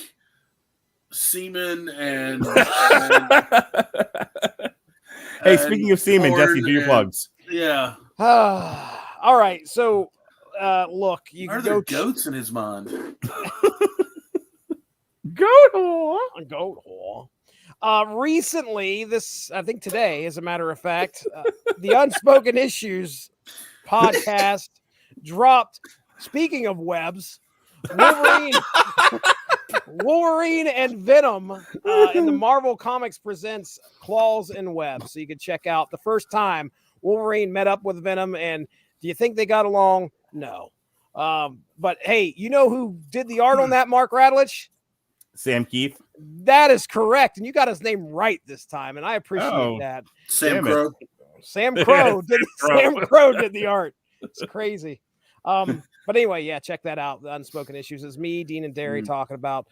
semen and hey, speaking of semen, Jesse, do your plugs. Yeah. All right. So, look, you Are can there go goats in his mind? Goat whore. Recently, I think today, as a matter of fact, the Unspoken Issues podcast dropped. Speaking of webs, Wolverine and Venom in the Marvel Comics presents Claws and Webs. So you can check out the first time Wolverine met up with Venom. And do you think they got along? No. But hey, you know who did the art on that, Mark Radulich? Sam Keith. That is correct. And you got his name right this time. And I appreciate that. Sam Crow. Sam Crow did the art. It's crazy. But anyway, yeah, check that out. The Unspoken Issues is me, Dean, and Derry talking about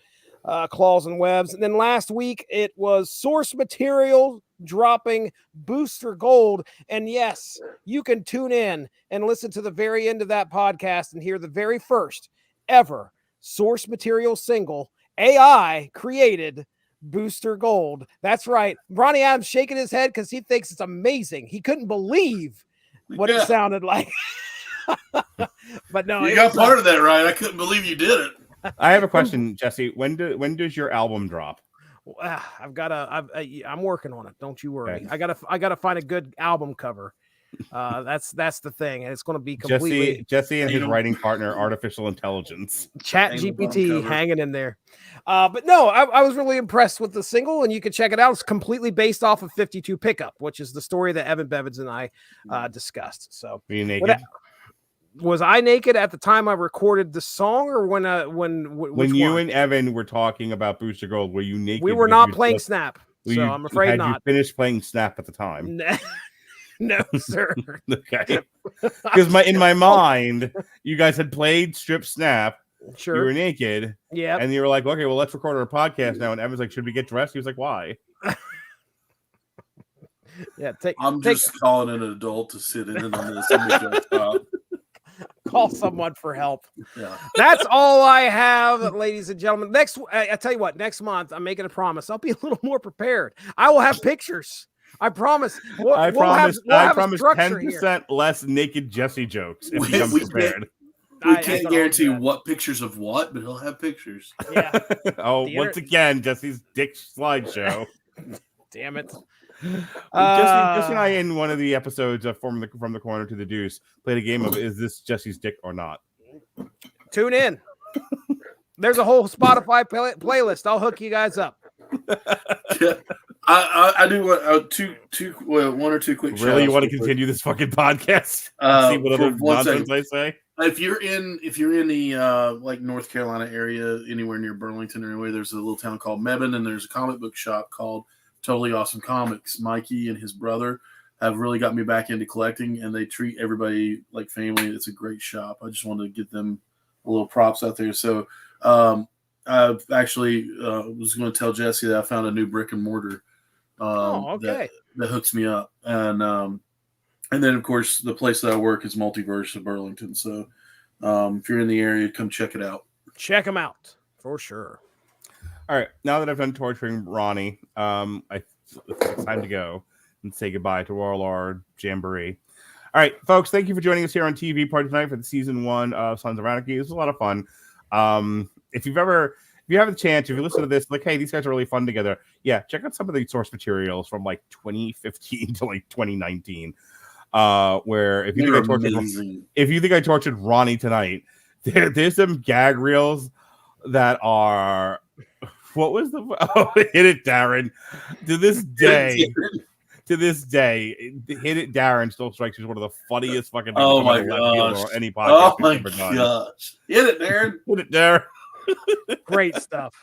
Claws and Webs. And then last week it was Source Material dropping Booster Gold. And yes, you can tune in and listen to the very end of that podcast and hear the very first ever Source Material single, AI created Booster Gold. That's right. Ronnie Adams shaking his head because he thinks it's amazing. He couldn't believe what it sounded like. But no, you got part of that right. I couldn't believe you did it. I have a question, Jesse. When does your album drop? I'm working on it. Don't you worry. Okay. I gotta find a good album cover. That's the thing, and it's going to be completely Jesse and his writing partner, artificial intelligence, Chat GPT, hanging in there. But no, I was really impressed with the single, and you can check it out. It's completely based off of 52 Pickup, which is the story that Evan Bevins and I discussed. So, were you naked? Was I naked at the time I recorded the song, or when you and Evan were talking about Booster Gold? Were you naked? We were not playing Snap, so I'm afraid not. You finished playing Snap at the time? No, sir. Okay. Because in my mind, you guys had played Strip Snap. Sure. You were naked. Yeah. And you were like, okay, well, let's record our podcast now. And Evan's like, should we get dressed? He was like, why? Yeah. I'm just calling an adult to sit in on this. Call someone for help. Yeah. That's all I have, ladies and gentlemen. I tell you what, next month, I'm making a promise. I'll be a little more prepared. I will have pictures. I promise. I promise 10% here. less naked Jesse jokes if he comes prepared. We can't guarantee what pictures of what, but he'll have pictures. Yeah. Once again, Jesse's dick slideshow. Damn it. Jesse and I, in one of the episodes of From the Corner to the Deuce, played a game of Is This Jesse's Dick or Not? Tune in. There's a whole Spotify playlist. I'll hook you guys up. I do want one or two quick. Really, you want to continue this fucking podcast? See what other nonsense I say. If you're in the like North Carolina area, anywhere near Burlington or anywhere, there's a little town called Mebane, and there's a comic book shop called Totally Awesome Comics. Mikey and his brother have really got me back into collecting, and they treat everybody like family. It's a great shop. I just wanted to get them a little props out there. So I actually was going to tell Jesse that I found a new brick and mortar that hooks me up, and then of course the place that I work is Multiverse of Burlington. So if you're in the area, come check it out. Check them out for sure. All right, now that I've done torturing Ronnie, it's time to go and say goodbye to all our jamboree. All right, folks, thank you for joining us here on TV Party tonight for the season 1 of Sons of Anarchy. It was a lot of fun. If you have a chance, if you listen to this, like, hey, these guys are really fun together. Yeah, check out some of the source materials from like 2015 to like 2019. Where if you think I tortured Ronnie tonight, there's some gag reels that are. What was hit it, Darren? To this day, hit it, Darren still strikes as one of the funniest fucking. Oh my gosh! Any podcast oh my ever done. gosh! Hit it, Darren! Hit it, Darren! Great stuff.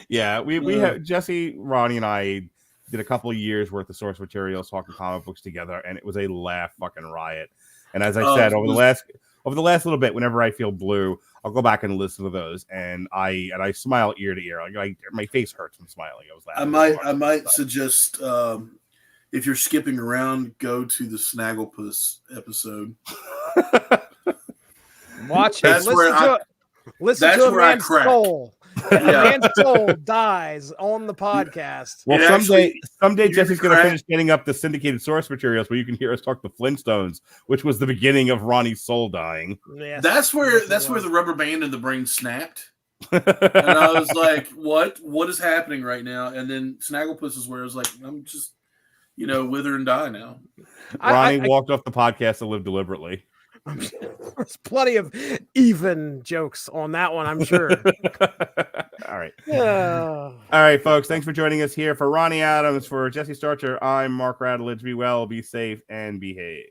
Yeah, we have Jesse, Ronnie, and I did a couple of years worth of source materials talking comic books together, and it was a laugh fucking riot. And as I said, over the last little bit, whenever I feel blue, I'll go back and listen to those, and I smile ear to ear. Like my face hurts from smiling. I was laughing. I might suggest if you're skipping around, go to the Snagglepuss episode. Watch it. Listen to a man's soul. A man's soul dies on the podcast. Well, someday Jesse's going to finish getting up the syndicated source materials where you can hear us talk the Flintstones, which was the beginning of Ronnie's soul dying. Yes. That's where the rubber band in the brain snapped. And I was like, what is happening right now? And then Snagglepuss is where I was like, I'm just, wither and die now. Ronnie walked off the podcast to live deliberately. There's plenty of even jokes on that one, I'm sure. All right. All right, folks. Thanks for joining us here. For Ronnie Adams, for Jesse Starcher, I'm Mark Radulich. Be well, be safe, and behave.